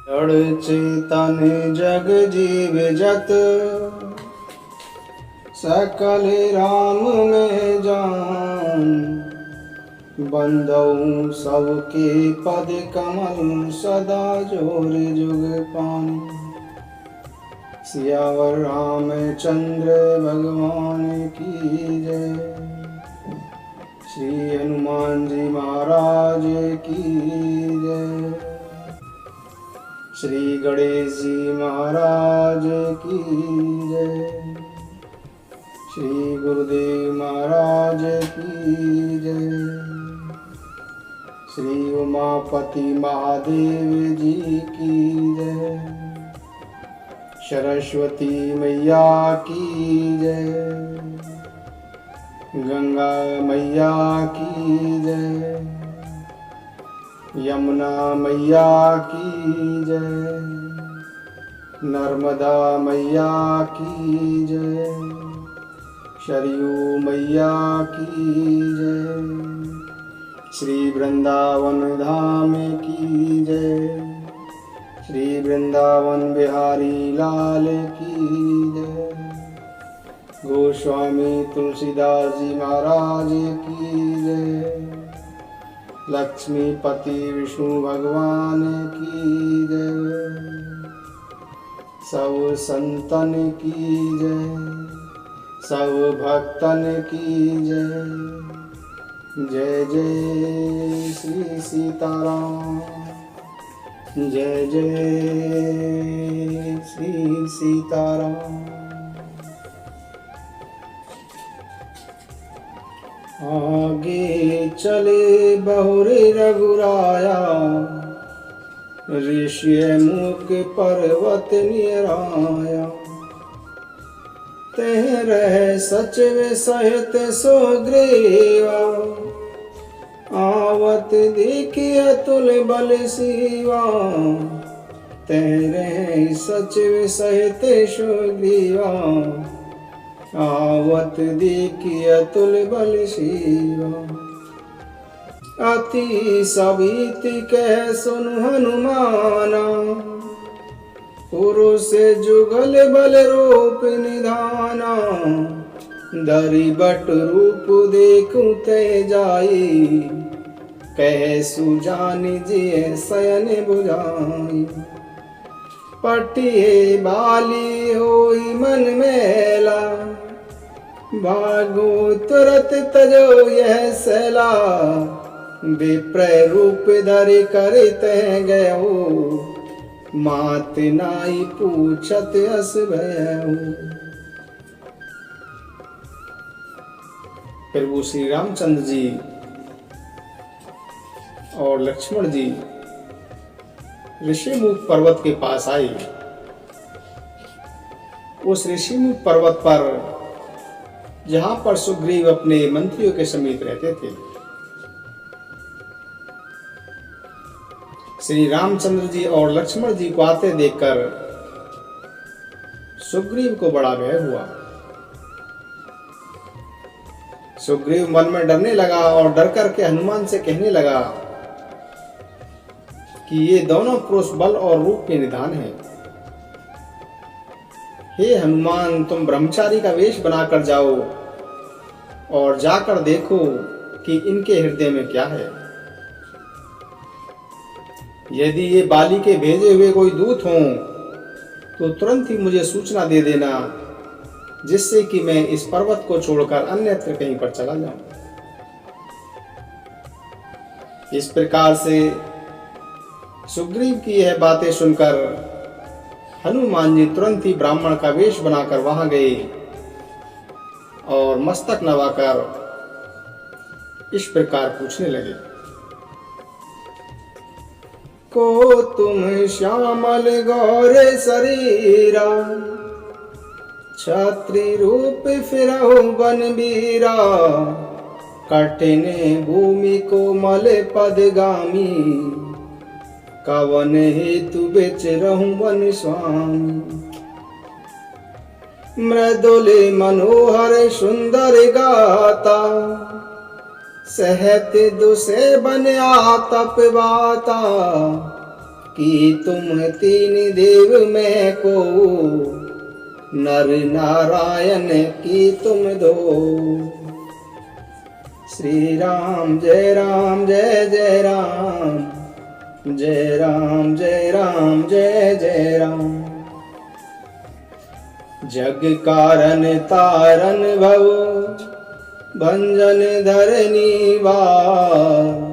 जड़ चेतन जग जीव जत, सकल राम में जान। बंदऊ सबके पद कमल, सदा जोर जुग पान। सियावर रामचंद्र भगवान की जय। श्री हनुमान जी महाराज की जय। श्री गणेश जी महाराज की जय। श्री गुरुदेव महाराज की जय। श्री उमापति महादेव जी की जय। सरस्वती मैया की जय। गंगा मैया की जय। यमुना मैया की जय। नर्मदा मैया की जय। सरयू मैया की जय। श्री वृंदावन धाम की जय। श्री वृंदावन बिहारी लाल की जय। गोस्वामी तुलसीदास जी महाराज की जय। लक्ष्मीपति विष्णु भगवान की जय। सब संतन की जय। सब भक्तन की जय। जय जय श्री सीताराम। जय जय श्री सीताराम। आगे चले बहुरे रघुराया, ऋषि मुख पर्वत निराया। तह रह सचिव सहित सुग्रीवा, आवत देखिए अतुल बल सीवा। तह रह सचिव सहित सुग्रीवा, आवत देखिए अतुल बल सीवा। अति सभीति कह सुन हनुमाना, पुरुष जुगल बल रूप निधाना। दरी बट रूप देखूं ते जाई, कह सुजान जिय शयन बुझाई। पटिए बाली होई मन मेला, भागो तुरत तजो यह सैला। विप्रय रूप धरि करते गयो, मात नाई पूछत अस भयउ। प्रभु श्री रामचंद्र जी और लक्ष्मण जी ऋषिमुख पर्वत के पास आए। उस ऋषिमुख पर्वत पर जहां पर सुग्रीव अपने मंत्रियों के समीप रहते थे, श्री रामचंद्र जी और लक्ष्मण जी को आते देखकर सुग्रीव को बड़ा भय हुआ। सुग्रीव मन में डरने लगा और डर करके हनुमान से कहने लगा कि ये दोनों पुरुष बल और रूप के निधान हैं। हे हनुमान, तुम ब्रह्मचारी का वेश बनाकर जाओ और जाकर देखो कि इनके हृदय में क्या है। यदि ये बाली के भेजे हुए कोई दूत हों तो तुरंत ही मुझे सूचना दे देना, जिससे कि मैं इस पर्वत को छोड़कर अन्यत्र कहीं पर चला जाऊं। इस प्रकार से सुग्रीव की यह बातें सुनकर हनुमान जी तुरंत ही ब्राह्मण का वेश बनाकर वहां गए और मस्तक नवाकर इस प्रकार पूछने लगे। को तुम श्यामल गौर शरीरा, छत्री रूप फिरहु बन बीरा। कठिन भूमि कोमल पदगामी, कवन हेतु विचरहु वन स्वामी। मृदुल मनोहर सुंदर गाता, सहत दुसे बन आतप बाता। कि तुम तीन देव में को, नर नारायण की तुम दो। श्री राम जय राम जय जय राम, जय राम जय राम जय जय राम। जग कारण तारन भव, भंजन धरनी वार,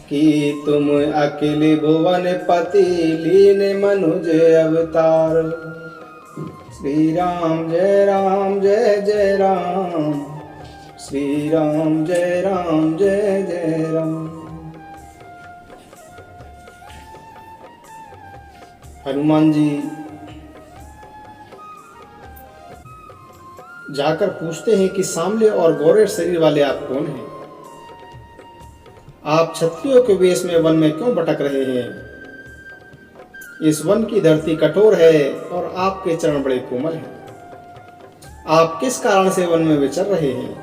कि तुम अखिल भुवन पति लीन मनुज अवतार। श्री राम जय राम जय जय राम, श्री राम जय राम जय जय राम। हनुमान जी जाकर पूछते हैं कि सांवले और गौरे शरीर वाले आप कौन हैं? आप क्षत्रियों के वेश में वन में क्यों भटक रहे हैं? इस वन की धरती कठोर है और आपके चरण बड़े कोमल हैं। आप किस कारण से वन में विचर रहे हैं?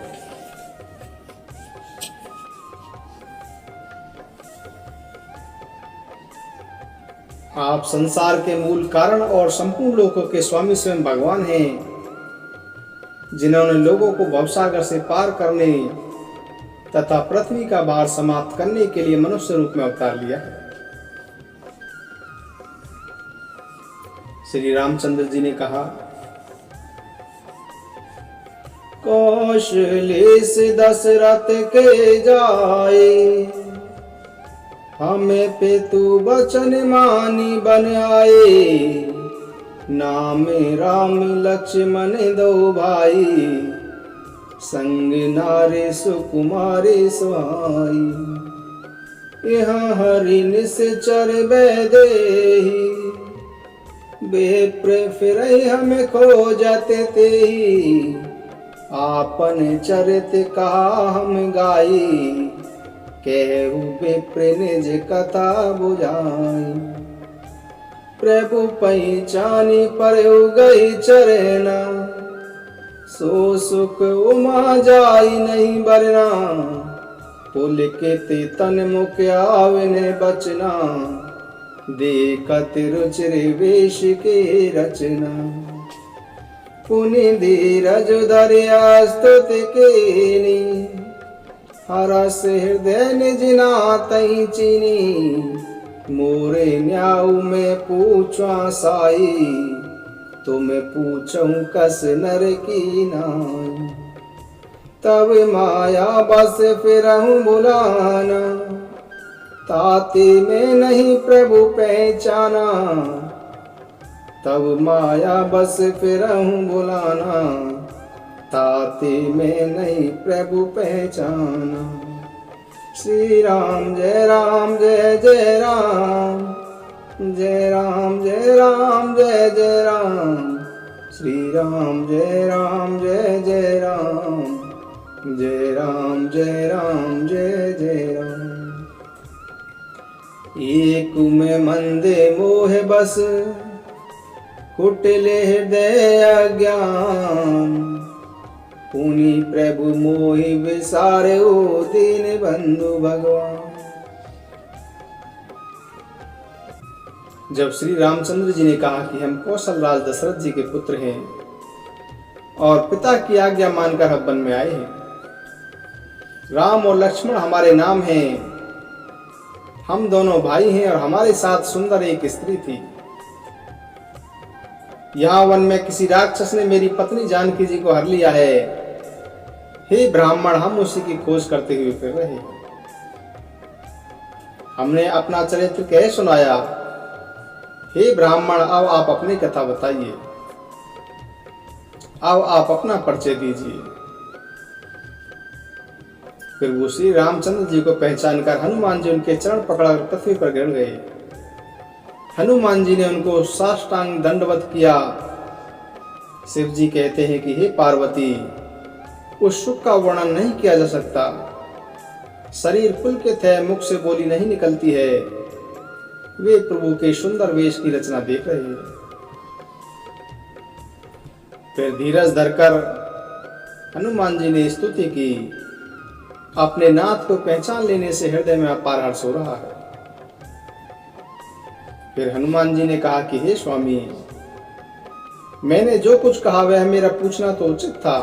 आप संसार के मूल कारण और संपूर्ण लोकों के स्वामी स्वयं भगवान हैं, जिन्होंने लोगों को भवसागर से पार करने तथा पृथ्वी का भार समाप्त करने के लिए मनुष्य रूप में अवतार लिया है। श्री रामचंद्र जी ने कहा, कौशले से दशरथ के जाए, हमें पे तू बचन मानी बन आए। नाम राम लक्ष्मण दो भाई, संग नारे सुकुमारी सुहाई। यहाँ हरि निश्चर बैदेही, बेप्र फिर हमें खो जाते तेही। आपन चरित कहा हम गाई, केहू बेप्र निज कथा बुझाई। प्रभु पहचानी पर गई चरना, सो सुख उमा जाई नहीं बरना। पुलकित तन मुख आवने बचना, देखत रुचिर वेश के रचना। पुनि धीरज धरिया स्तुति केनी, हरस हृदय निज नातहि चीनी। मोरे न्याऊ में पूछा साई, तुम्हें पूछूं कस नर की नाई। तब माया बस फिरहूं बुलाना, ताते में नहीं प्रभु पहचाना। तब माया बस फिरहूं बुलाना, ताते में नहीं प्रभु पहचाना। श्री राम जय राम जय जय राम, जय राम जय राम जय जय राम। श्री राम जय राम जय जय राम, जय राम जय राम जय जय राम। एक में मंदे मोह बस, कुटिल हृदय अज्ञान। पुनि प्रभु मोहि विसारे ओ दीन बंधु भगवान। जब श्री रामचंद्र जी ने कहा कि हम कौशल राज दशरथ जी के पुत्र हैं और पिता की आज्ञा मानकर हम वन में आए हैं, राम और लक्ष्मण हमारे नाम हैं, हम दोनों भाई हैं और हमारे साथ सुंदर एक स्त्री थी। यहाँ वन में किसी राक्षस ने मेरी पत्नी जानकी जी को हर लिया है। हे ब्राह्मण, हम उसी की खोज करते हुए फिर रहे हैं। हमने अपना चरित्र कह सुनाया। हे ब्राह्मण, अब आप अपनी कथा बताइए, अब आप अपना परिचय दीजिए। फिर वो श्री रामचंद्र जी को पहचान कर हनुमान जी उनके चरण पकड़कर पृथ्वी पर गिर गए। हनुमान जी ने उनको साष्टांग दंडवत किया। शिव जी कहते हैं कि हे पार्वती, उस सुख का वर्णन नहीं किया जा सकता। शरीर पुलकित है, मुख से बोली नहीं निकलती है। वे प्रभु के सुंदर वेश की रचना देख रहे हैं। फिर धीरज धरकर हनुमान जी ने स्तुति की। अपने नाथ को पहचान लेने से हृदय में अपार हर्ष हो रहा है। फिर हनुमान जी ने कहा कि हे स्वामी, मैंने जो कुछ कहा वह मेरा पूछना तो उचित था,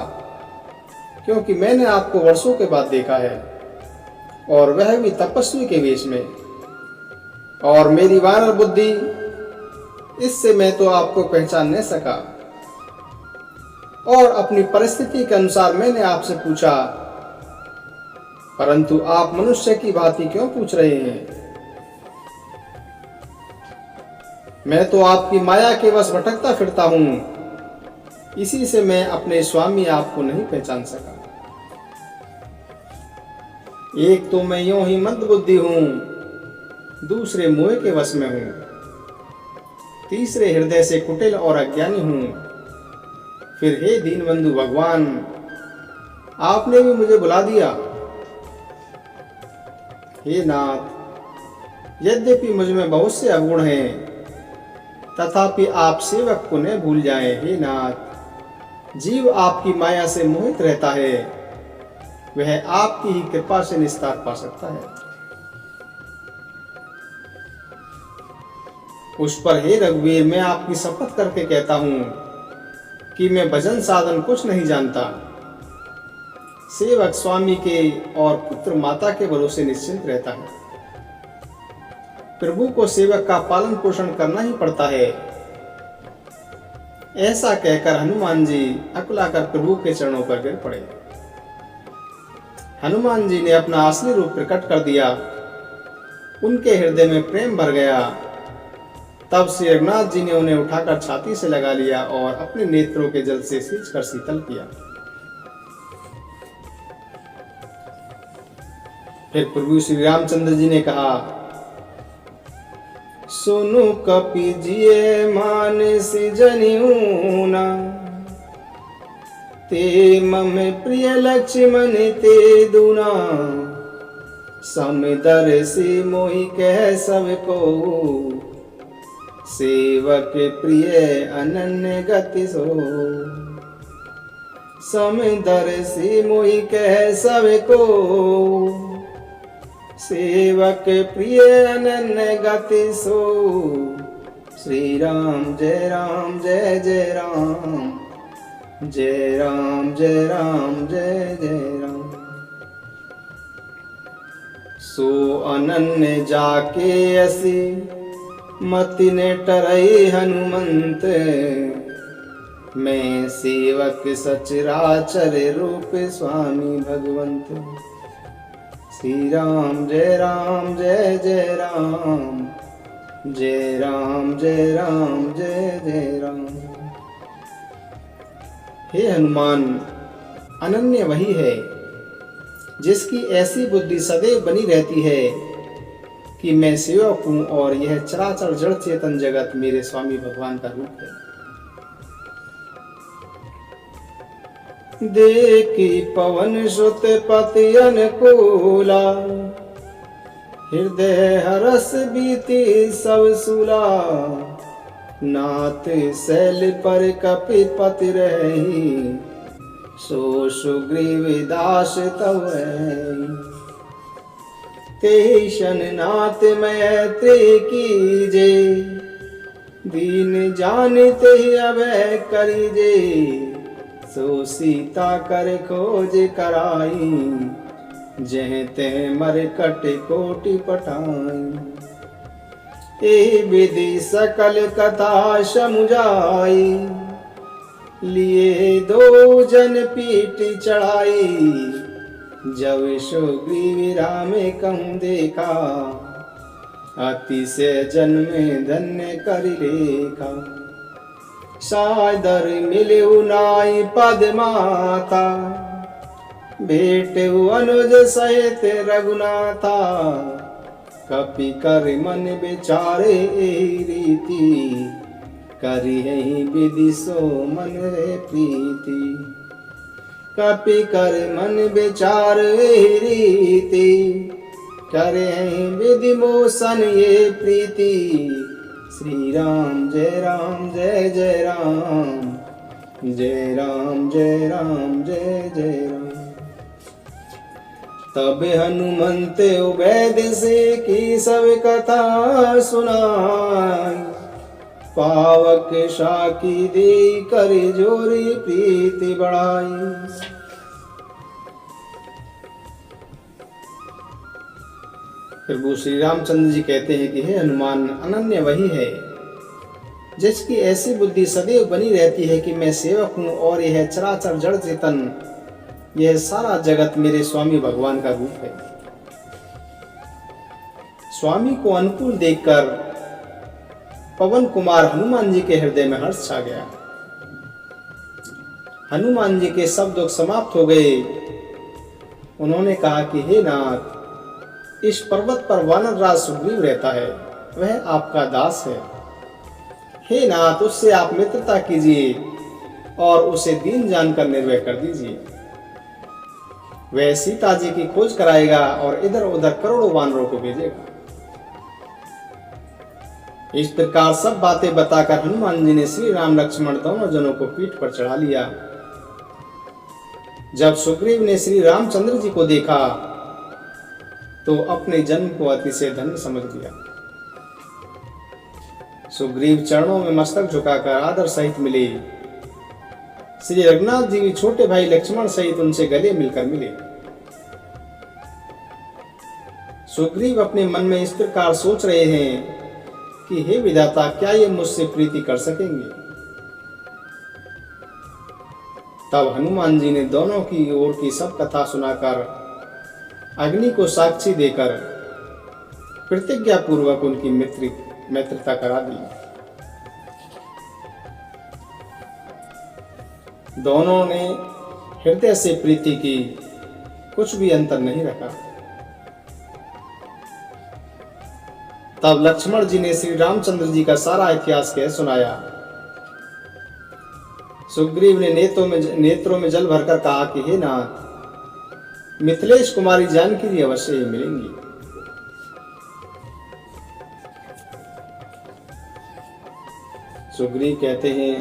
क्योंकि मैंने आपको वर्षों के बाद देखा है, और वह भी तपस्वी के वेश में, और मेरी वानर बुद्धि, इससे मैं तो आपको पहचान नहीं सका, और अपनी परिस्थिति के अनुसार मैंने आपसे पूछा, परंतु आप मनुष्य की भांति क्यों पूछ रहे हैं? मैं तो आपकी माया के वश भटकता फिरता हूं, इसी से मैं अपने स्वामी आपको नहीं पहचान सका। एक तो मैं यूं ही मंदबुद्धि हूं, दूसरे मोह के वश में हूं, तीसरे हृदय से कुटिल और अज्ञानी हूं। फिर हे दीनबंधु भगवान, आपने भी मुझे बुला दिया। हे नाथ, यद्यपि मुझ में बहुत से अवगुण हैं, तथापि आप सेवक को न भूल जाएं। हे नाथ, जीव आपकी माया से मोहित रहता है, वह आपकी ही कृपा से निस्तार पा सकता है। उस पर हे रघुवीर, मैं आपकी शपथ करके कहता हूं कि मैं भजन साधन कुछ नहीं जानता। सेवक स्वामी के और पुत्र माता के भरोसे निश्चिंत रहता है। प्रभु को सेवक का पालन पोषण करना ही पड़ता है। ऐसा कहकर हनुमान जी अकुलाकर प्रभु के चरणों पर गिर पड़े। हनुमान जी ने अपना असली रूप प्रकट कर दिया। उनके हृदय में प्रेम भर गया। तब श्री रघुनाथ जी ने उन्हें उठाकर छाती से लगा लिया और अपने नेत्रों के जल से सींचकर शीतल किया। फिर प्रभु श्री रामचंद्र जी ने कहा, सुनु कपि जिये मानस जनिऊना, ते मम प्रिय लक्ष्मण ते दूना, समदर्शी मोहि कह सब को, सेवक प्रिय अनन्य गति सो। समदर्शी मोहि कह सब को, सेवक प्रिय अनन्य गति सो। श्री राम जय राम जय जय राम, जय राम जय राम जय जय राम। सो अनन्य जाके असी, मति ने टरई हनुमंत, मैं सेवक सचराचर रूप स्वामी भगवंत। श्री राम जय जय राम, जय राम जय जय राम। हे हनुमान, अनन्य वही है जिसकी ऐसी बुद्धि सदैव बनी रहती है कि मैं सेवक हूं और यह चराचर जड़ चेतन जगत मेरे स्वामी भगवान का रूप है। देखी पवन सुत पति अनुकूला, हृदय हरस बीती सब सुला। नाथ शैल पर कपिपति रही, सो सुग्रीव दास तव तेषन नाथ मैत्री कीजे, दीन जानते अभय करीजे। सो सीता कर खोज कराई, जह ते मरकट कोटि पठाई। ए विधि सकल कथा समुझाई, लिए दो जन पीठ चढ़ाई। जब सुग्रीव राम कहूँ देखा, अतिशय जन्म धन्य कर लेखा। सादर मिलु नाई पद माता, भेटु अनुज सहित रघुनाथा। कपि कर मन विचारे रीति, करिहि विधि सो मन प्रीति। कपि कर मन विचार रीति, करिहि विधि मोसन ये प्रीति। श्री राम जय जय राम, जय राम जय जय राम। तब हनुमंते वैद से की सब कथा सुनाई। पावक शाकी दे कर जोरी प्रीति बढ़ाई। प्रभु श्री रामचंद्र जी कहते हैं कि हे हनुमान, अनन्य वही है जिसकी ऐसी बुद्धि सदैव बनी रहती है कि मैं सेवक हूं और यह चराचर जड़ चेतन, यह सारा जगत मेरे स्वामी भगवान का रूप है। स्वामी को अनुकूल देखकर पवन कुमार हनुमान जी के हृदय में हर्ष छा गया। हनुमान जी के सब दुख समाप्त हो गए। उन्होंने कहा कि हे नाथ, इस पर्वत पर वानर राज सुग्रीव रहता है, वह आपका दास है। हे नाथ, उससे आप मित्रता कीजिए और उसे दीन जानकर निर्भय कर दीजिए। वह सीता जी की खोज कराएगा और इधर उधर करोड़ों वानरों को भेजेगा। इस प्रकार सब बातें बताकर हनुमान जी ने श्री राम लक्ष्मण दोनों जनों को पीठ पर चढ़ा लिया। जब सुग्रीव ने श्री रामचंद्र जी को देखा तो अपने जन्म को अतिशय धन्य समझ लिया। सुग्रीव चरणों में मस्तक झुकाकर आदर सहित मिले। श्री रघुनाथ जी भी छोटे भाई लक्ष्मण सहित उनसे गले मिलकर मिले। सुग्रीव अपने मन में इस प्रकार सोच रहे हैं कि हे विधाता, क्या ये मुझसे प्रीति कर सकेंगे। तब हनुमान जी ने दोनों की ओर की सब कथा सुनाकर अग्नि को साक्षी देकर प्रतिज्ञा पूर्वक उनकी मित्रता करा दी। दोनों ने हृदय से प्रीति की, कुछ भी अंतर नहीं रखा। तब लक्ष्मण जी ने श्री रामचंद्र जी का सारा इतिहास कह सुनाया। सुग्रीव ने नेत्रों में जल भरकर कहा कि हे नाथ, मिथिलेश कुमारी जानकी जी अवश्य ही मिलेंगी। सुग्रीव कहते हैं,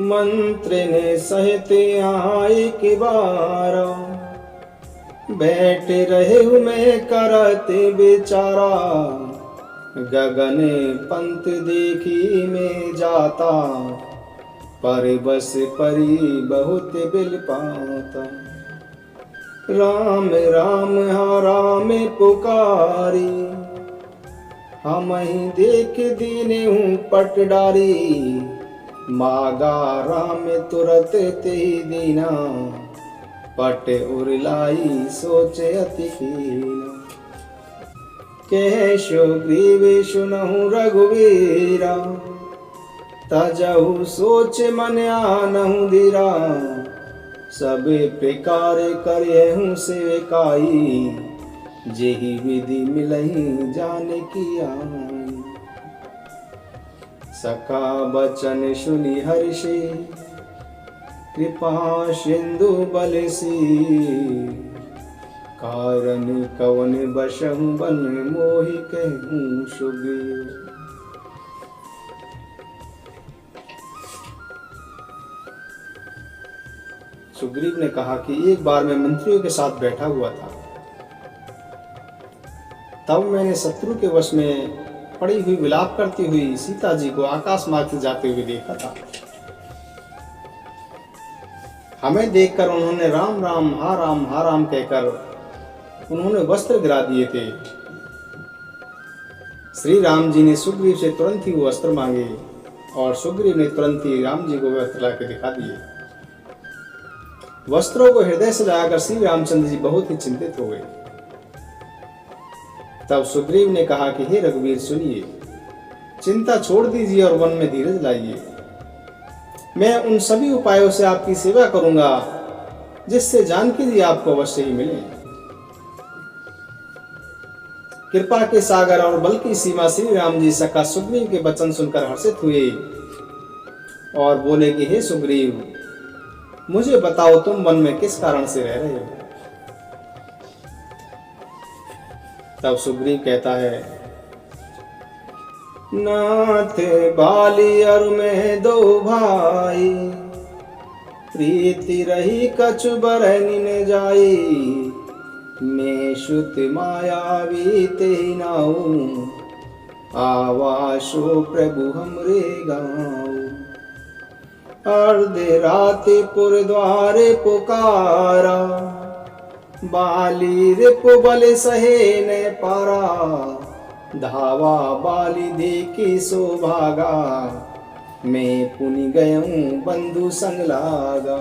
मंत्र ने सहित आए कि बारा, बैठे रहे मैं करते बेचारा। गगन पंत देखी में जाता, पर बस परी बहुत बिल पाता। राम राम हा राम पुकारी, हम ही देख दीने हूँ पटडारी। मागा राम तुरत ते दीना, पट उरलाई सोचे अति हीना। कह सुग्रीव सुनहु रघुवीरा, तजहु सोच मन आनहु धीरा। सब प्रकार करेहु सेवकाई, जेहि विधि मिलहि जाने की आई। सका बचन सुनि हर्षि, कृपा सिंधु बलसी। कारण कवन बसहु बन मोहि कहूँ सुग्रीव। सुग्रीव ने कहा कि एक बार मैं मंत्रियों के साथ बैठा हुआ था, तब मैंने शत्रु के वश में पड़ी हुई विलाप करती हुई सीता जी को आकाश मार्ग से जाते हुए देखा था। हमें देखकर उन्होंने राम राम हा राम कहकर उन्होंने वस्त्र गिरा दिए थे। श्री राम जी ने सुग्रीव से तुरंत ही वो वस्त्र मांगे और सुग्रीव ने तुरंत ही राम जी को वस्त्र ला के दिखा दिए। वस्त्रों को हृदय से लगाकर श्री रामचंद्र जी बहुत ही चिंतित हो गए। तब सुग्रीव ने कहा कि हे रघुवीर, सुनिए, चिंता छोड़ दीजिए और वन में धीरज लाइए। मैं उन सभी उपायों से आपकी सेवा करूंगा जिससे जानकी जी आपको अवश्य ही मिले। कृपा के सागर और बल की सीमा श्री राम जी सका सुग्रीव के वचन सुनकर हर्षित हुए और बोले कि हे सुग्रीव, मुझे बताओ तुम वन में किस कारण से रह रहे हो। तब सुग्रीव कहता है, नाथ बाली और मैं दो भाई, प्रीति रही कछु बरनि न जाई, मैं श्रुत मायावी ते नाऊ, आवासो प्रभु हमरे गाँव। अर्ध राति पुर द्वारे पुकारा, बाली रिप बल सहे न पारा, धावा बाली देखी सो भागा, मैं पुनि गयूं बंधु संग लागा।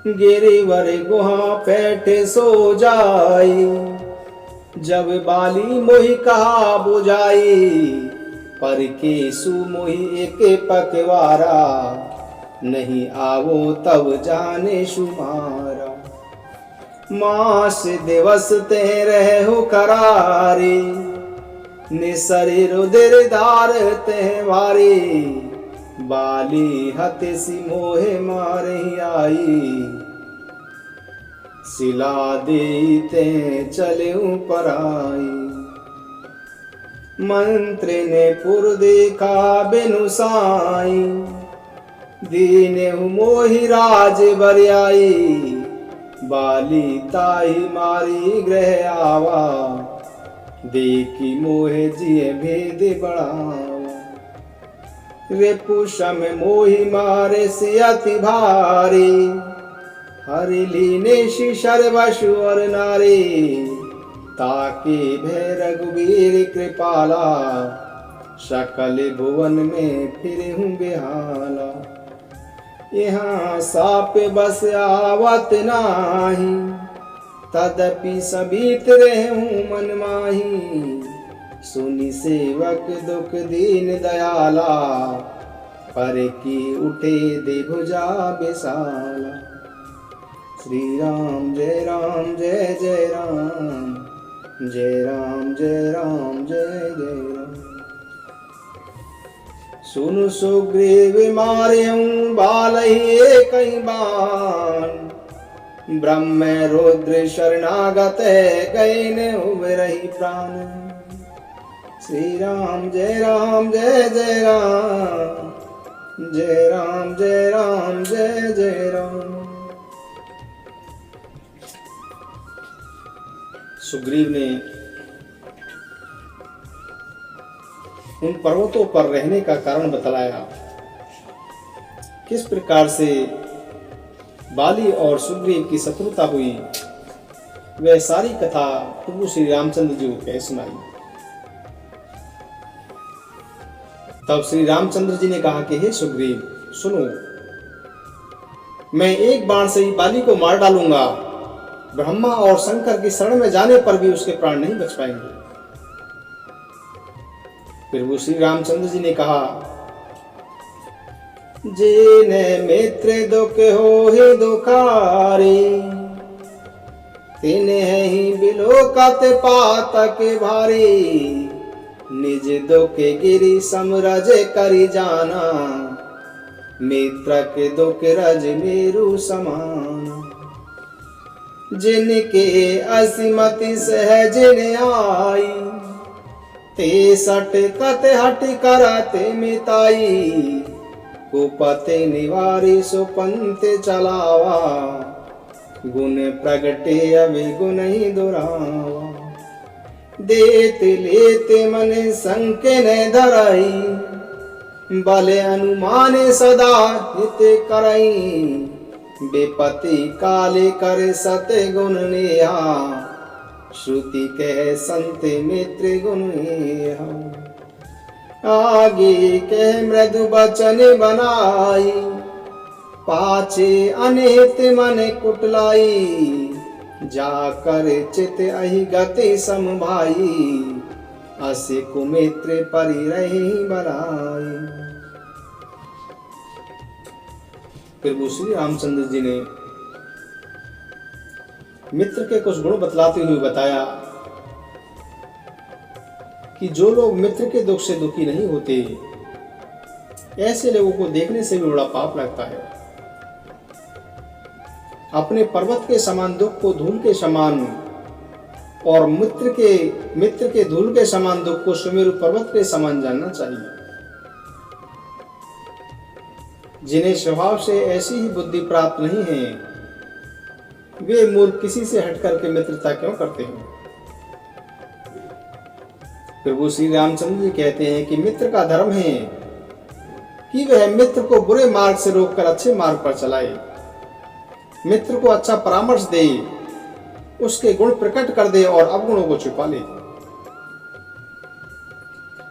गिरिवर गुहा पैठ सो जाई, जब बाली मोहि कहा बुझाई, पर के सु मोहि एक पकवारा, नहीं आवो तब जाने शुमारा। मास दिवस ते रहो करारी, निसरी रुदिर धार ते वारी, बाली हते सी मोहे मारे आई, सिला देते चले पराई। मंत्री ने पुर देखा बिनु साई, दीने मोहि राज बरियाई, बाली ताई मारी ग्रह आवा, देखी मोहे जिये भेद बढ़ावा। रिपुषम मोहि मारे से अति भारी, हरि लीने सर्वसु और नारी, ताके भय रघुवीर कृपाला, सकल भुवन में फिर हूँ बेहाला। यहाँ साप बस आवत नाही, तदपि सबीत रहूं मन माही, सुनि सेवक दुख दीन दयाला, पर की उठे दे भुजा विशाला। श्री राम जय राम जय जय राम, जय राम जय राम जय जय राम। सुनु सुग्रीव मार्यं बालहि कई बान, ब्रह्म रुद्र शरणागत गईन उबरहि प्राण। श्री राम जय राम जय जय राम, जय राम जय राम जय जय राम। सुग्रीव ने उन पर्वतों पर रहने का कारण बतलाया, किस प्रकार से बाली और सुग्रीव की शत्रुता हुई। वह सारी कथा प्रभु श्री रामचंद्र जी को कह सुनाई। तब श्री रामचंद्र जी ने कहा कि हे सुग्रीव सुनो, मैं एक बाण से ही बाली को मार डालूंगा, ब्रह्मा और शंकर की शरण में जाने पर भी उसके प्राण नहीं बच पाएंगे। फिर वो श्री रामचंद्र जी ने कहा, जिने मित्र दुख हो ही दुखारी, तिने ही बिलोकत पातक भारी, निज दुख गिरी समरज करी जाना, मित्र के दुख रज मेरु समान। जिनके असीमति सहज ने आई, ते सट कत हट करते मिताई, कुपते निवारी सुपंथ चलावा, गुण प्रगटे अभिगुण ही दुरावा। देत लेत मन संके न धरई, बल अनुमान सदा हित करई, विपत्ति काले कर सत गुण नेहा, श्रुति कह संत मित्र गुण नेहा। आगे कह मृदु बचन बनाई, पाछे अनहित मन कुटलाई, जाकर चित अहि गति समभाई, असे कुमित्र परि रही बलाई। फिर श्री रामचंद्र जी ने मित्र के कुछ गुण बतलाते हुए बताया कि जो लोग मित्र के दुख से दुखी नहीं होते, ऐसे लोगों को देखने से भी बड़ा पाप लगता है। अपने पर्वत के समान दुख को धूल के समान और मित्र के धूल के समान दुख को सुमेरु पर्वत के समान जानना चाहिए। जिन्हें स्वभाव से ऐसी ही बुद्धि प्राप्त नहीं है, वे मूर्ख किसी से हट करके मित्रता क्यों करते हैं? प्रभु श्री रामचंद्र जी कहते हैं कि मित्र का धर्म है कि वह मित्र को बुरे मार्ग से रोककर अच्छे मार्ग पर चलाए, मित्र को अच्छा परामर्श दे, उसके गुण प्रकट कर दे और अवगुणों को छुपा ले।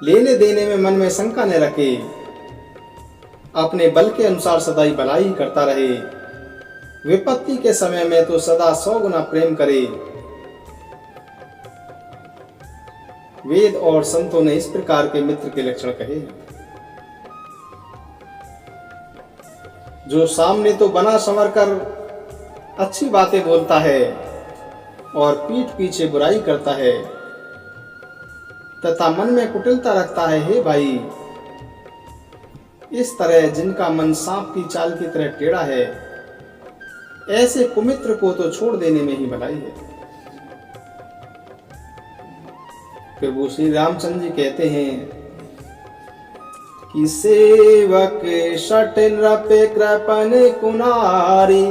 लेने देने में मन में शंका न रखे, अपने बल के अनुसार सदा ही भलाई करता रहे, विपत्ति के समय में तो सदा 100 गुना प्रेम करे। वेद और संतों ने इस प्रकार के मित्र के लक्षण कहे हैं। जो सामने तो बना संवर कर अच्छी बातें बोलता है और पीठ पीछे बुराई करता है तथा मन में कुटिलता रखता है, हे भाई, इस तरह जिनका मन सांप की चाल की तरह टेढ़ा है, ऐसे कुमित्र को तो छोड़ देने में ही भलाई है। प्रभु श्री रामचंद्र जी कहते हैं कि सेवक शठ नृपे कृपन कुनारी,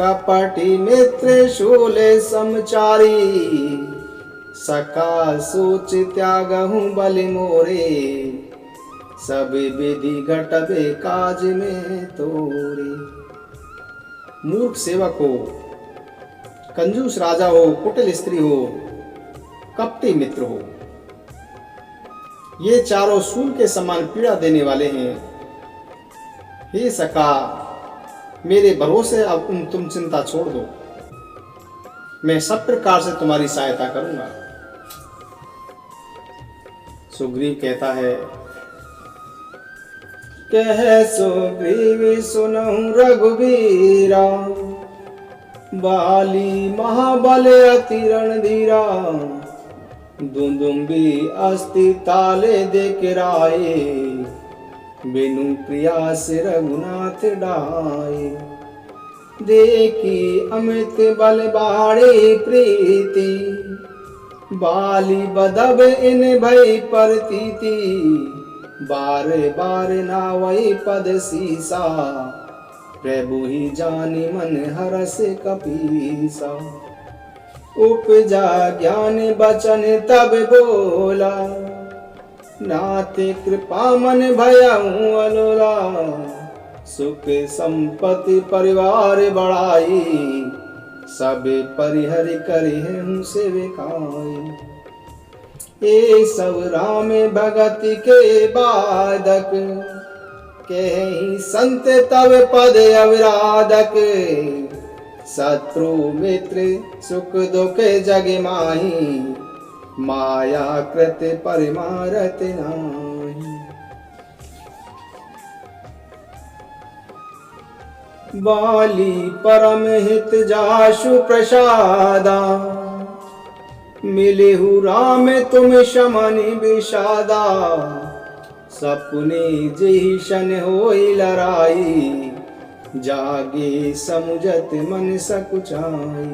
कपटी मित्र शूले समचारी, सका सोच त्यागहु बल मोरे, सब विधि घटबे काज में तोरे। मूर्ख सेवक हो, कंजूस राजा हो, कुटिल स्त्री हो, कपटी मित्र हो, ये चारों शूल के समान पीड़ा देने वाले हैं। हे सखा, मेरे भरोसे अब तुम चिंता छोड़ दो, मैं सब प्रकार से तुम्हारी सहायता करूंगा। सुग्रीव कहता है, कह सुग्रीव सुनहु रघुबीरा, बाली महाबल अति रणधीरा, दुंदुम्बी अस्ति ताले देख राये, बिनु प्रयास रघुनाथ डाये। देखी अमित बल बाड़े प्रीति, बाली बदब इन भय परतीति, बार बार नावई पद सीसा, प्रभु ही जानी मन हरस कपीसा। उपजा ज्ञान बचन तब बोला, नाते कृपा मन भयउ अलोला, सुख संपत्ति परिवार बढ़ाई, सब परिहर करिहु सेविकाई। ये सब राम भगति के बाधक, कहीं संत तब पद अविराधक, शत्रु मित्र सुख दुख जग माही, माया कृत परिमारत नाही। बाली परम हित जाशु प्रसादा, मिलिहु राम तुम शमनि विषादा, सपने जेहि शन होई लड़ाई, जागे समुझत मन सकुचाई।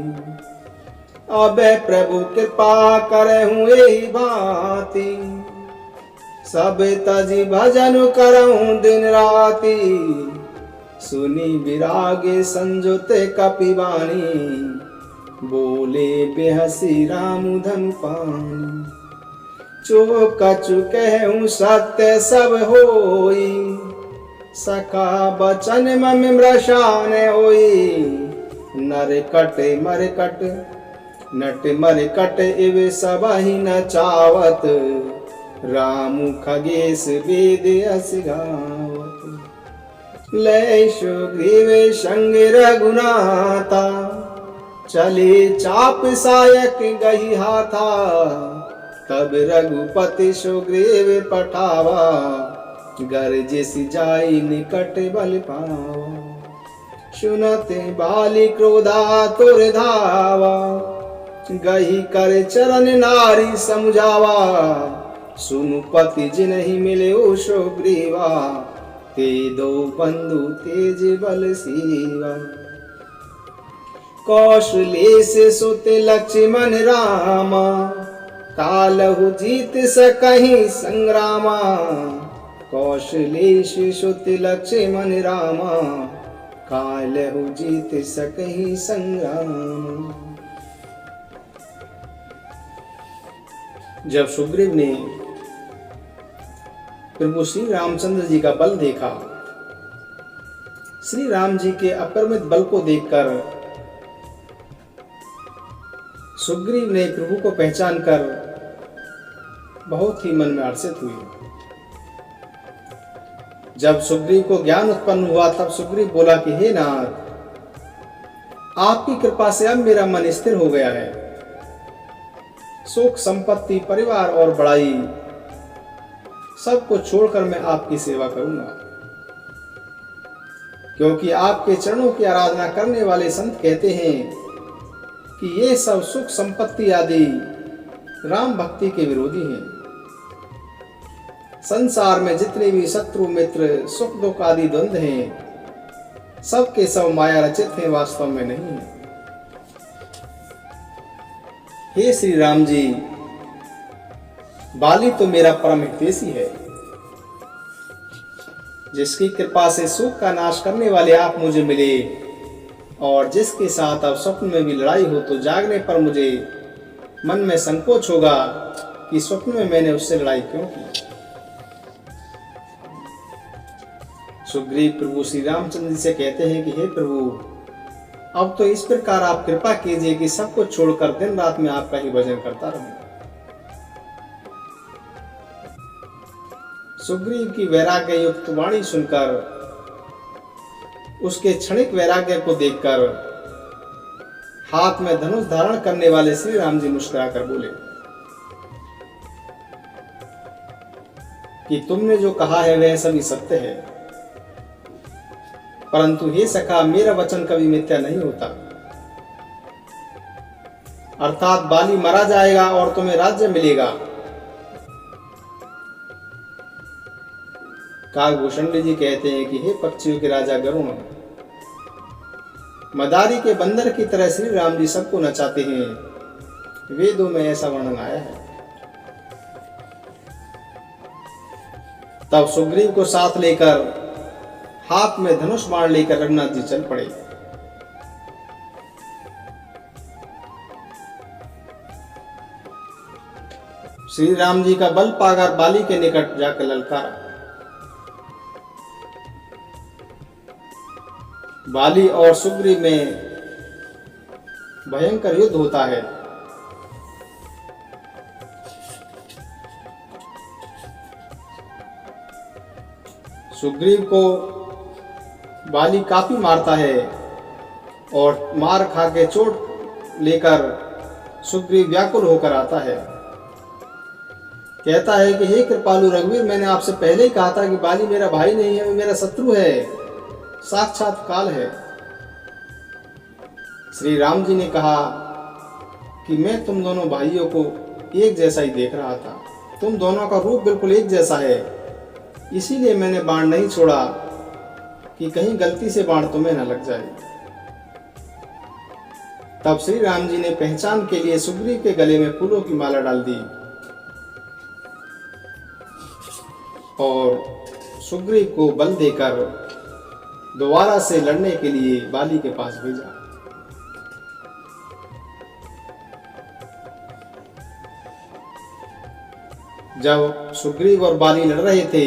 अब प्रभु कृपा करहु एहि भांति, सब तजी भजन करहु दिन राति, सुनी विरागे संजुते कपिवाणी, बोले बेहसी राम धन पानी। चो कछु कहूँ सत्य सब होई, सखा बचन मम मृषान होई। नर कट मर कट नट मर कट इव सबहि न चावत, राम खगेश वेद अस गावत। लय सुग्रीव संग रघुनाथा, चले चाप सायक गही हाथा, तब रघुपति सुग्रीव पठावा, गर्जिस जाई निकट बल पावा। सुनते बाली क्रोधा तुर धावा, गही कर चरण नारी समझावा। सुनु पति जिनहि मिले सुग्रीवा, ते दो बंधु तेज बल सीवा। कौशलेश सुत लक्ष्मण रामा, कालहु जीत सकहि संग्रामा। कौशलेश श्रुति लक्ष्मण रामा, कालहु जीत सकहि संग्राम। जब सुग्रीव ने प्रभु श्री रामचंद्र जी का बल देखा, श्री राम जी के अपरिमित बल को देखकर सुग्रीव ने प्रभु को पहचान कर बहुत ही मन में हर्षित हुए। जब सुग्रीव को ज्ञान उत्पन्न हुआ तब सुग्रीव बोला कि हे नाथ, आपकी कृपा से अब मेरा मन स्थिर हो गया है। सुख संपत्ति परिवार और बड़ाई सब कुछ छोड़कर मैं आपकी सेवा करूंगा, क्योंकि आपके चरणों की आराधना करने वाले संत कहते हैं कि ये सब सुख संपत्ति आदि राम भक्ति के विरोधी हैं। संसार में जितने भी शत्रु मित्र सुख दुख आदि द्वंद्व हैं, सब के सब माया रचित हैं, वास्तव में नहीं है। हे श्री राम जी, बाली तो मेरा परम हितैषी है, जिसकी कृपा से सुख का नाश करने वाले आप मुझे मिले, और जिसके साथ अब स्वप्न में भी लड़ाई हो तो जागने पर मुझे मन में संकोच होगा कि स्वप्न में मैंने उससे लड़ाई क्यों की। सुग्रीव प्रभु श्री रामचंद्र जी से कहते हैं कि हे प्रभु, अब तो इस प्रकार आप कृपा कीजिए कि सब कुछ छोड़कर दिन रात में आपका ही भजन करता रहूं। सुग्रीव की वैराग्य युक्त वाणी सुनकर, उसके क्षणिक वैराग्य को देखकर हाथ में धनुष धारण करने वाले श्री राम जी मुस्कुराकर बोले कि तुमने जो कहा है वह सभी सत्य है, परंतु हे सखा, मेरा वचन कभी मिथ्या नहीं होता। अर्थात बाली मारा जाएगा और तुम्हें राज्य मिलेगा। काकभूषण जी कहते हैं कि हे पक्षियों के राजा गरुण, मदारी के बंदर की तरह श्री राम जी सबको नचाते हैं, वेदों में ऐसा वर्णन आया है। तब सुग्रीव को साथ लेकर हाथ में धनुष बाण लेकर रघुनाथ जी चल पड़े। श्री राम जी का बल पाकर बाली के निकट जाकर ललकारा। बाली और सुग्रीव में भयंकर युद्ध होता है। सुग्रीव को बाली काफी मारता है और मार खा के चोट लेकर सुग्रीव व्याकुल होकर आता है। कहता है कि हे कृपालु रघुवीर, मैंने आपसे पहले ही कहा था कि बाली मेरा भाई नहीं है, वो मेरा शत्रु है, साक्षात काल है। श्री राम जी ने कहा कि मैं तुम दोनों भाइयों को एक जैसा ही देख रहा था, तुम दोनों का रूप बिल्कुल एक जैसा है, इसीलिए मैंने बाण नहीं छोड़ा कि कहीं गलती से बाण तुम्हें न लग जाए। तब श्री राम जी ने पहचान के लिए सुग्रीव के गले में फूलों की माला डाल दी और सुग्रीव को बल देकर दोबारा से लड़ने के लिए बाली के पास भेजा। जब सुग्रीव और बाली लड़ रहे थे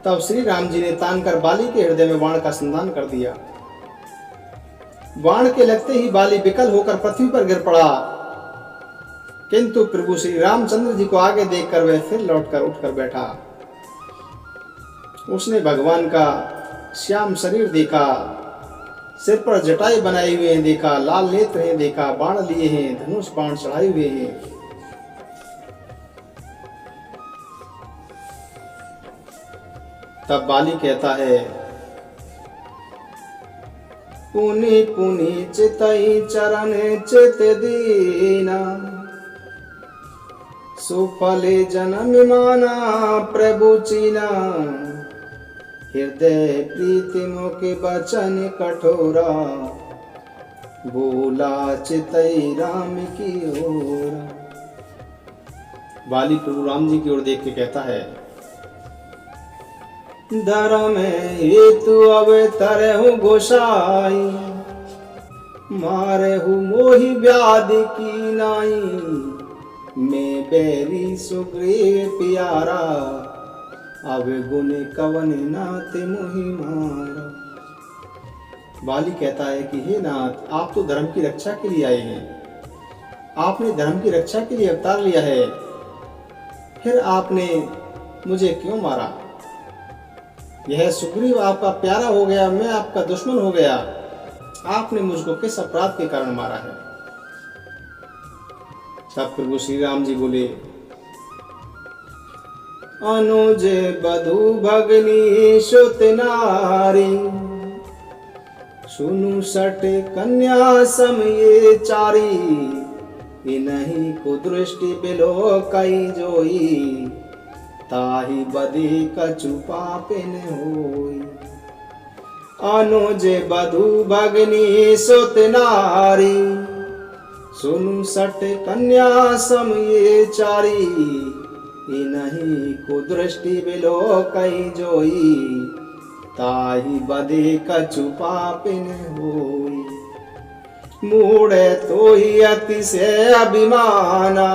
तब श्री राम जी ने तान कर बाली के हृदय में बाण का संधान कर दिया। बाण के लगते ही बाली विकल होकर पृथ्वी पर गिर पड़ा, किंतु प्रभु श्री रामचंद्र जी को आगे देखकर वह फिर लौटकर उठकर बैठा। उसने भगवान का श्याम शरीर देखा, सिर पर जटाई बनाए हुए हैं देखा, लाल नेत्र हैं देखा, बाण लिए हैं, धनुष बाण चढ़ाए हुए हैं। तब बाली कहता है, पुनि पुनि चितई चरण चित दीना, सुफले जन्म माना प्रभु चीना, हृदय प्रीति मुख बचन कठोरा, बोला चितई राम की ओर। बाली प्रभु राम जी की ओर देख के कहता है धर्म हेतु अवतरहु गोसाई, मारहु मोहि व्याधि की नाई, मैं बैरी सुग्रीव प्यारा, अब गुण कवन नाथ मोहि मारा। बाली कहता है कि हे नाथ, आप तो धर्म की रक्षा के लिए आए हैं, आपने धर्म की रक्षा के लिए अवतार लिया है, फिर आपने मुझे क्यों मारा? यह सुग्रीव आपका प्यारा हो गया, मैं आपका दुश्मन हो गया, आपने मुझको किस अपराध के कारण मारा है? तब प्रभु श्री राम जी बोले, अनुज बधु भगनी सुत नारी, सुनु सट कन्या सम ये चारी, इनहि कुदृष्टि बिलो कई जोई, ताहि बधि कछु पापिन होई। अनुज बधु भगनी सुत नारी, सुनु सट कन्या सम ये चारी, इनहि कुदृष्टि बिलो कई जोई, ताहि बधि कछु पापिन होई। मूढ़े तो ही अतिशय अभिमाना,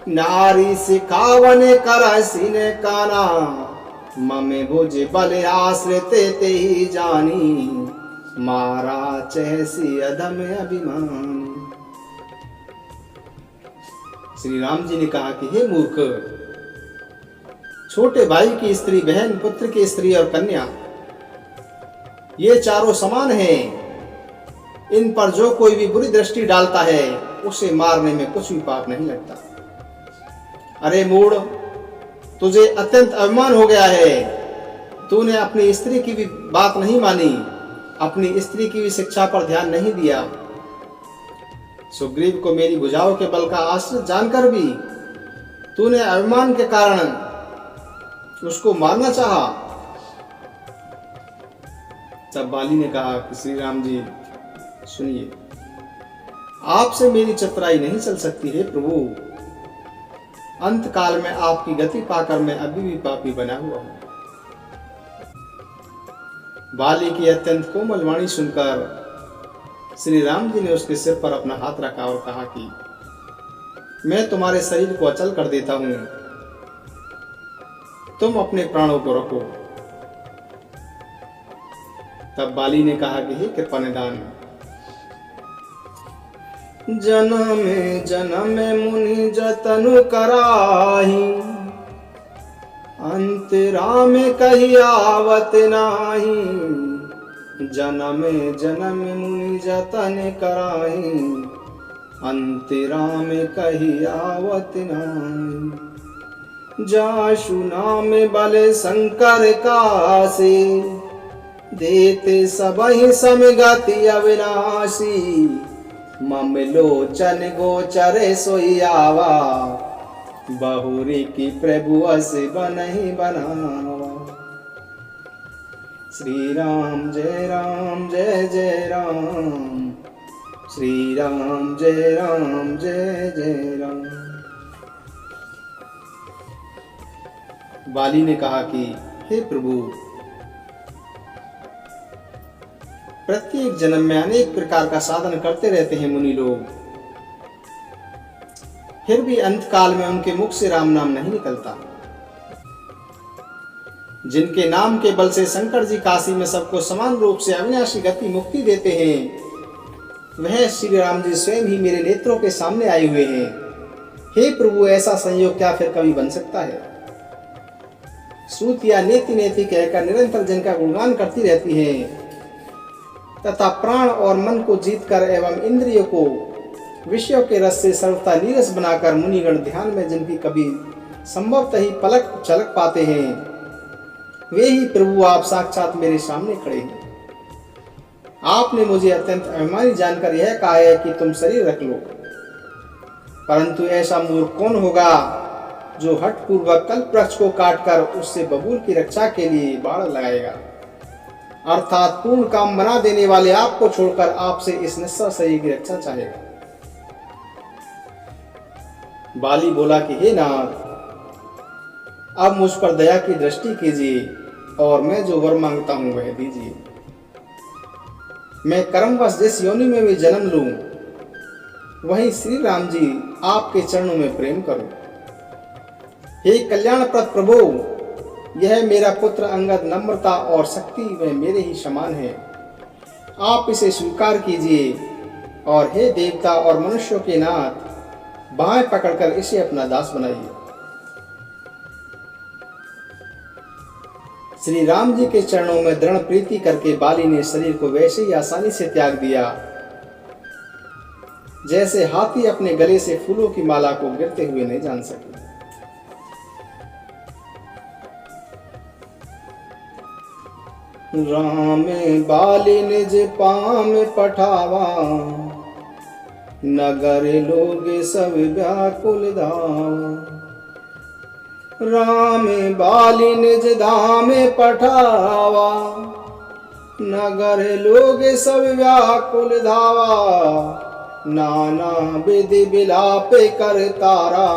नारी सिखावन करसिन काना, ममे भुज बल आश्रित ते ही जानी, मारा चैसी अधम अभिमानी। श्री राम जी ने कहा कि हे मूर्ख, छोटे भाई की स्त्री, बहन, पुत्र की स्त्री और कन्या, ये चारों समान हैं। इन पर जो कोई भी बुरी दृष्टि डालता है उसे मारने में कुछ भी पाप नहीं लगता। अरे मूढ़, तुझे अत्यंत अभिमान हो गया है, तूने अपनी स्त्री की भी बात नहीं मानी, अपनी स्त्री की भी शिक्षा पर ध्यान नहीं दिया। सुग्रीव को मेरी भुजाओं के बल का आश्रित जानकर भी तूने अभिमान के कारण उसको मारना चाहा। तब बाली ने कहा कि श्री राम जी सुनिए, आपसे मेरी चतुराई नहीं चल सकती है प्रभु, अंत काल में आपकी गति पाकर मैं अभी भी पापी बना हुआ हूं। बाली की अत्यंत कोमल वाणी सुनकर श्री राम जी ने उसके सिर पर अपना हाथ रखा और कहा कि मैं तुम्हारे शरीर को अचल कर देता हूं, तुम अपने प्राणों को रखो। तब बाली ने कहा कि हे कृपा निधान, जन्म जन्म मुनि जतनु कराही, अंतरा में कही आवत नाही, जन्म जन्म मुनि जतन कराही, अंतरा में कही आवत नाही। जाशु नाम बल शंकर काशी, देते सबहि समगति अविनाशी, मम लोचन गोचर सोई आवा, बहुरी की प्रभु अस बनहि बनावा। श्री राम जय जय राम, श्री राम जय जय राम। बाली ने कहा कि हे प्रभु, प्रत्येक जन्म में अनेक प्रकार का साधन करते रहते हैं मुनि लोग, फिर भी अंत काल में उनके मुख से राम नाम नहीं निकलता। जिनके नाम के बल से शंकर जी काशी में सबको समान रूप से अविनाशी गति मुक्ति देते हैं, वह श्री राम जी स्वयं ही मेरे नेत्रों के सामने आए हुए हैं। हे प्रभु, ऐसा संयोग क्या फिर कभी बन सकता है? श्रुतियां नेति नेति कहकर निरंतर जिनका गुणगान करती रहती हैं, तथा प्राण और मन को जीतकर एवं इंद्रियों को विषयों के रस से सर्वथा नीरस बनाकर मुनिगण ध्यान में जिनकी कभी संभवतः ही पलक झलक पाते हैं, वे ही प्रभु आप साक्षात मेरे सामने खड़े हैं। आपने मुझे अत्यंत अभिमानी जानकर यह कहा है कि तुम शरीर रख लो, परंतु ऐसा मूर्ख कौन होगा जो हठपूर्वक कल्प वृक्ष को काटकर उससे बबूल की रक्षा के लिए बाण लगाएगा? अर्थात पूर्ण काम बना देने वाले आपको छोड़कर आपसे इस निस्सहाय शरीर की रक्षा चाहेगा। बाली बोला कि हे नाथ, अब मुझ पर दया की दृष्टि कीजिए, और मैं जो वर मांगता हूं वह दीजिए। मैं कर्मवश जिस योनि में भी जन्म लूं, वहीं श्री राम जी आपके चरणों में प्रेम करूं। हे कल्याणप्रद प्रभु, यह मेरा पुत्र अंगद नम्रता और शक्ति में मेरे ही समान है। आप इसे स्वीकार कीजिए और हे देवता और मनुष्यों के नाथ, बाहें पकड़कर इसे अपना दास बनाइए। श्री राम जी के चरणों में दृढ़ प्रीति करके बाली ने शरीर को वैसे ही आसानी से त्याग दिया जैसे हाथी अपने गले से फूलों की माला को गिरते हुए नहीं जान सके। राम बाली निज पाम पठावा, नगर लोग सब व्याकुल धावा। राम बाली निज धाम पठावा, नगर लोग सब व्याकुल धावा। नाना विधि विलाप कर तारा,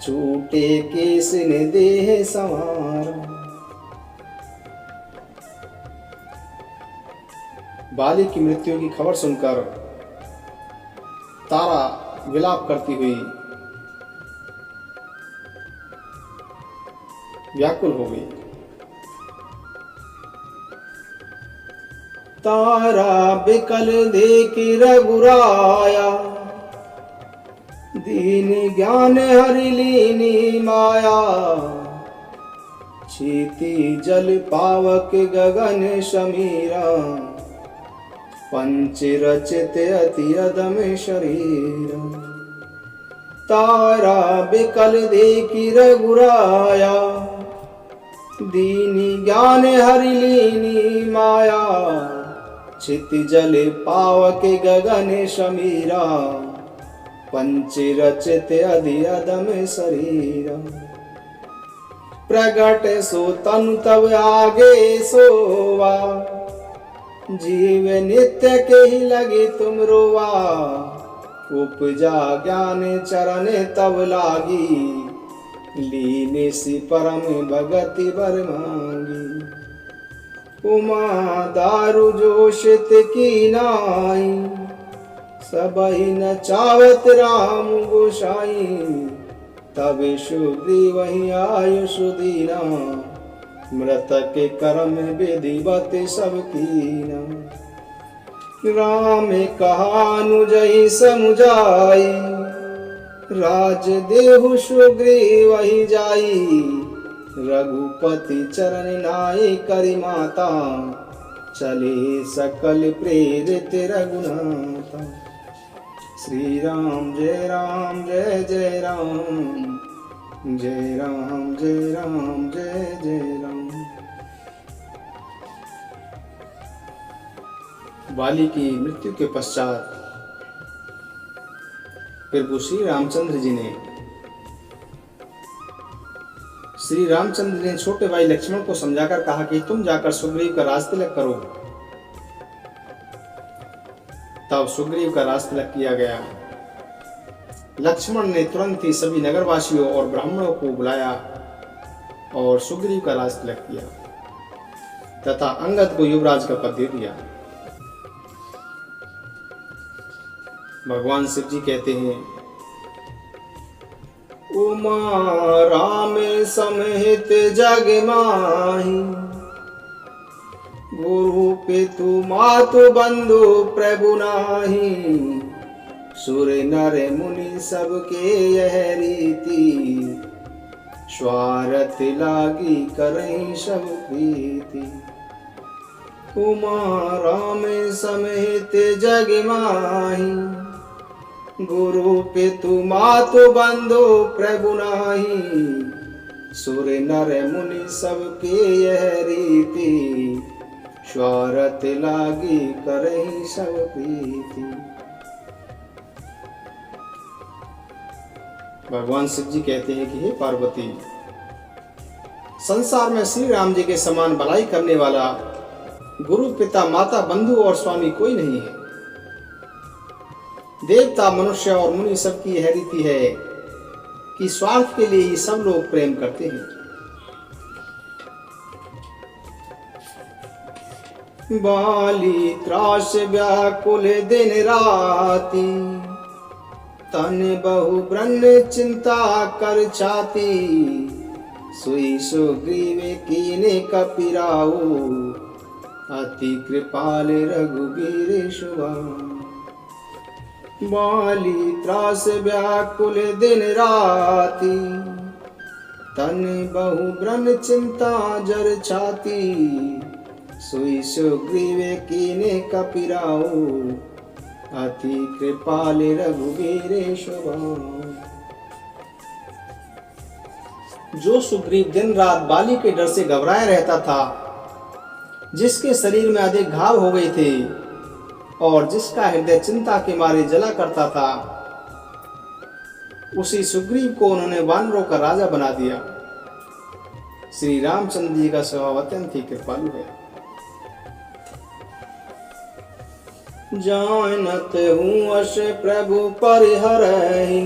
छूटे केस ने देह संवारा। बाली की मृत्यु की खबर सुनकर तारा विलाप करती हुई व्याकुल हो गई। तारा बिकल देख रघुराया, दीन ज्ञान हरि लीनी माया। क्षिति जल पावक गगन समीरा, पंच रचित अति अदम शरीर। तारा बिकल देखी रघुराया, दीनी ज्ञान हरि लीनी माया। क्षिति जल पावक गगन समीरा, पंच रचित अति अदम शरीर। प्रगट सो तनु तब आगे सोवा, जीव नित्य के ही लगे तुम रोवा। उपजा ज्ञान चरण तब लागी, लीने सी परम भगति बर मांगी। उमा दारु जोशित की नाई, सबही न चावत राम गोसाई। तब सुग्रीव वही आयुष दीना, मृतक कर्म विधिवत सब कीना। राम कहानुजहि समुझाई, राज देहु सुग्रीव वही जाई। रघुपति चरण नाय करि माता, चले सकल प्रेरित रघुनाथा। श्री राम जय राम जय जय राम, जय राम जय राम जय जय राम। बाली की मृत्यु के पश्चात प्रभु श्री रामचंद्र जी ने छोटे भाई लक्ष्मण को समझाकर कहा कि तुम जाकर सुग्रीव का राज तिलक करो। तब सुग्रीव का राज तिलक किया गया। लक्ष्मण ने तुरंत ही सभी नगरवासियों और ब्राह्मणों को बुलाया और सुग्रीव का राज तिलक किया तथा अंगद को युवराज का पद दे दिया। भगवान शिव जी कहते हैं, उमा राम समेत जग माही, गुरु पितु मातु बंधु प्रभु नाही। सुर नर मुनि सबके यह रीति, स्वार्थ लागी करहीं सब प्रीति। उमा राम समेत जग माही, गुरु पितु मातु बंधु प्रभु नाही। सुर नर मुनि सबके यह रीति, स्वार्थ लागी करहीं सब प्रीति। भगवान शिव जी कहते हैं कि हे पार्वती, संसार में श्री राम जी के समान भलाई करने वाला गुरु पिता माता बंधु और स्वामी कोई नहीं है। देवता मनुष्य और मुनि सबकी यह रीति है कि स्वार्थ के लिए ही सब लोग प्रेम करते हैं। बाली त्रास व्याकुल दिन राती, तन बहु ब्रन चिंता कर छाती, सुई सुग्रीव कीने कपिराऊ, अति कृपाल रघुबीर शुभाऊ। बाली त्रास व्याकुल दिन राती, तन बहु ब्रन चिंता जर छाती, सुई सुग्रीव कीने कपिराऊ, अति कृपाल रघुबीर शुभाऊ। जो सुग्रीव दिन रात बाली के डर से घबराया रहता था, जिसके शरीर में अधिक घाव हो गए थे और जिसका हृदय चिंता के मारे जला करता था, उसी सुग्रीव को उन्होंने वानरों का राजा बना दिया। श्री रामचंद्र जी का स्वभाव अत्यंत ही कृपालु है। जानत हूँ अश प्रभु परिहरहि,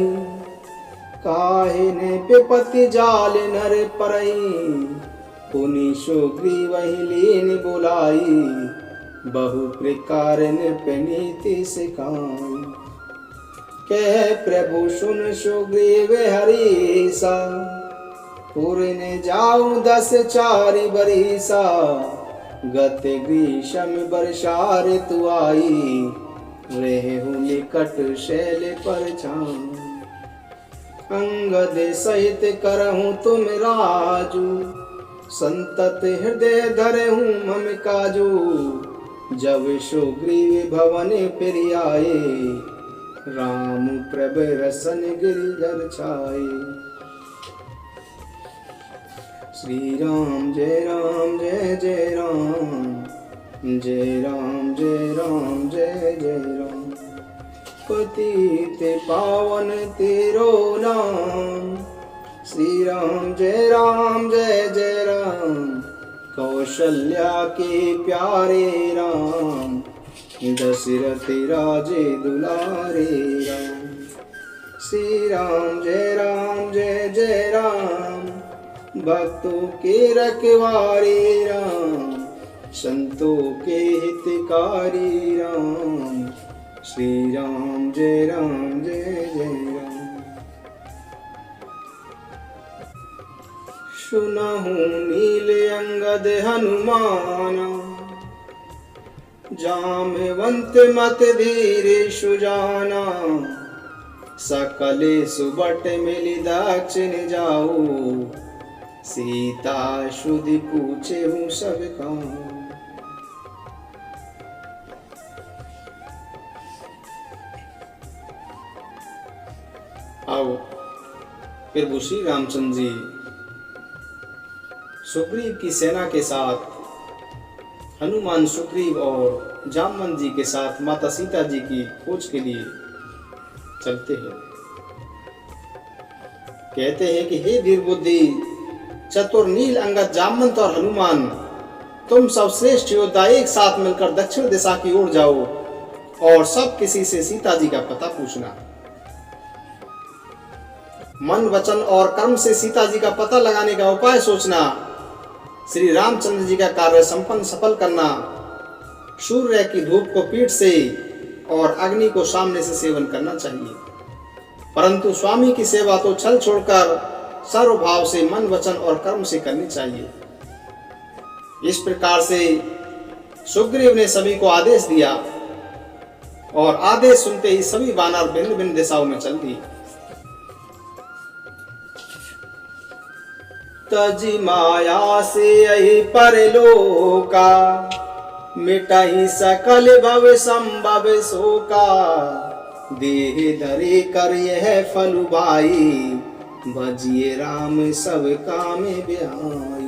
काहे ने विपत्ति जाल नर परई, पुनि सुग्रीव लीन बुलाई, बहु प्रकार नृपनीति सिखाई। कह प्रभु सुन सुग्रीव हरीसा, पुरन जाऊं 10 चारि बरिसा, गत ग्रीष्म वर्षा ऋतु आई, रेहु निकट शैल पर छाऊं। अंगद सहित करहूँ तुम राजू, संतत हृदय धरहूँ मम काजू, जब सुग्रीव भवन फिर आए, राम प्रभ रसन गिरिधर छाए। श्री राम जय राम जय जय राम, जय राम जय राम जय जय राम। पतित पावन तेरो नाम, श्री राम जय जय राम। कौशल्या के प्यारे राम, दशरथ राजे दुलारे राम। श्री राम जय जय राम, भक्तों के रखवारे राम, संतों के हितकारी राम। श्री राम जय जय राम। सुनहु नील अंगद हनुमाना, जामवंत मत धीर सुजाना, सकले सुबट मिली दक्षिण जाऊ, सीता शुद्धि पूछे हूँ सब काम। आओ प्रभु श्री रामचंद्र जी सुग्रीव की सेना के साथ हनुमान सुग्रीव और जामवंत जी के साथ माता सीता जी की खोज के लिए चलते हैं। कहते हैं कि हे वीर बुद्धि चतुर नील अंगद जामवंत और हनुमान, तुम सब श्रेष्ठ योद्धा एक साथ मिलकर दक्षिण दिशा की ओर जाओ और सब किसी से सीता जी का पता पूछना। मन वचन और कर्म से सीता जी का पता लगाने का उपाय सोचना। श्री रामचंद्र जी का कार्य संपन्न सफल करना। सूर्य की धूप को पीठ से और अग्नि को सामने से सेवन करना चाहिए, परंतु स्वामी की सेवा तो छल छोड़कर सर्वभाव से मन वचन और कर्म से करनी चाहिए। इस प्रकार से सुग्रीव ने सभी को आदेश दिया और आदेश सुनते ही सभी वानर भिन्न भिन्न दिशाओं में चल दिए। तजी माया से यही परलोका, मिटाई सकल भव संभव शोका, देह धरे कर यह फल भाई, भजिए राम सब काम ब्याई।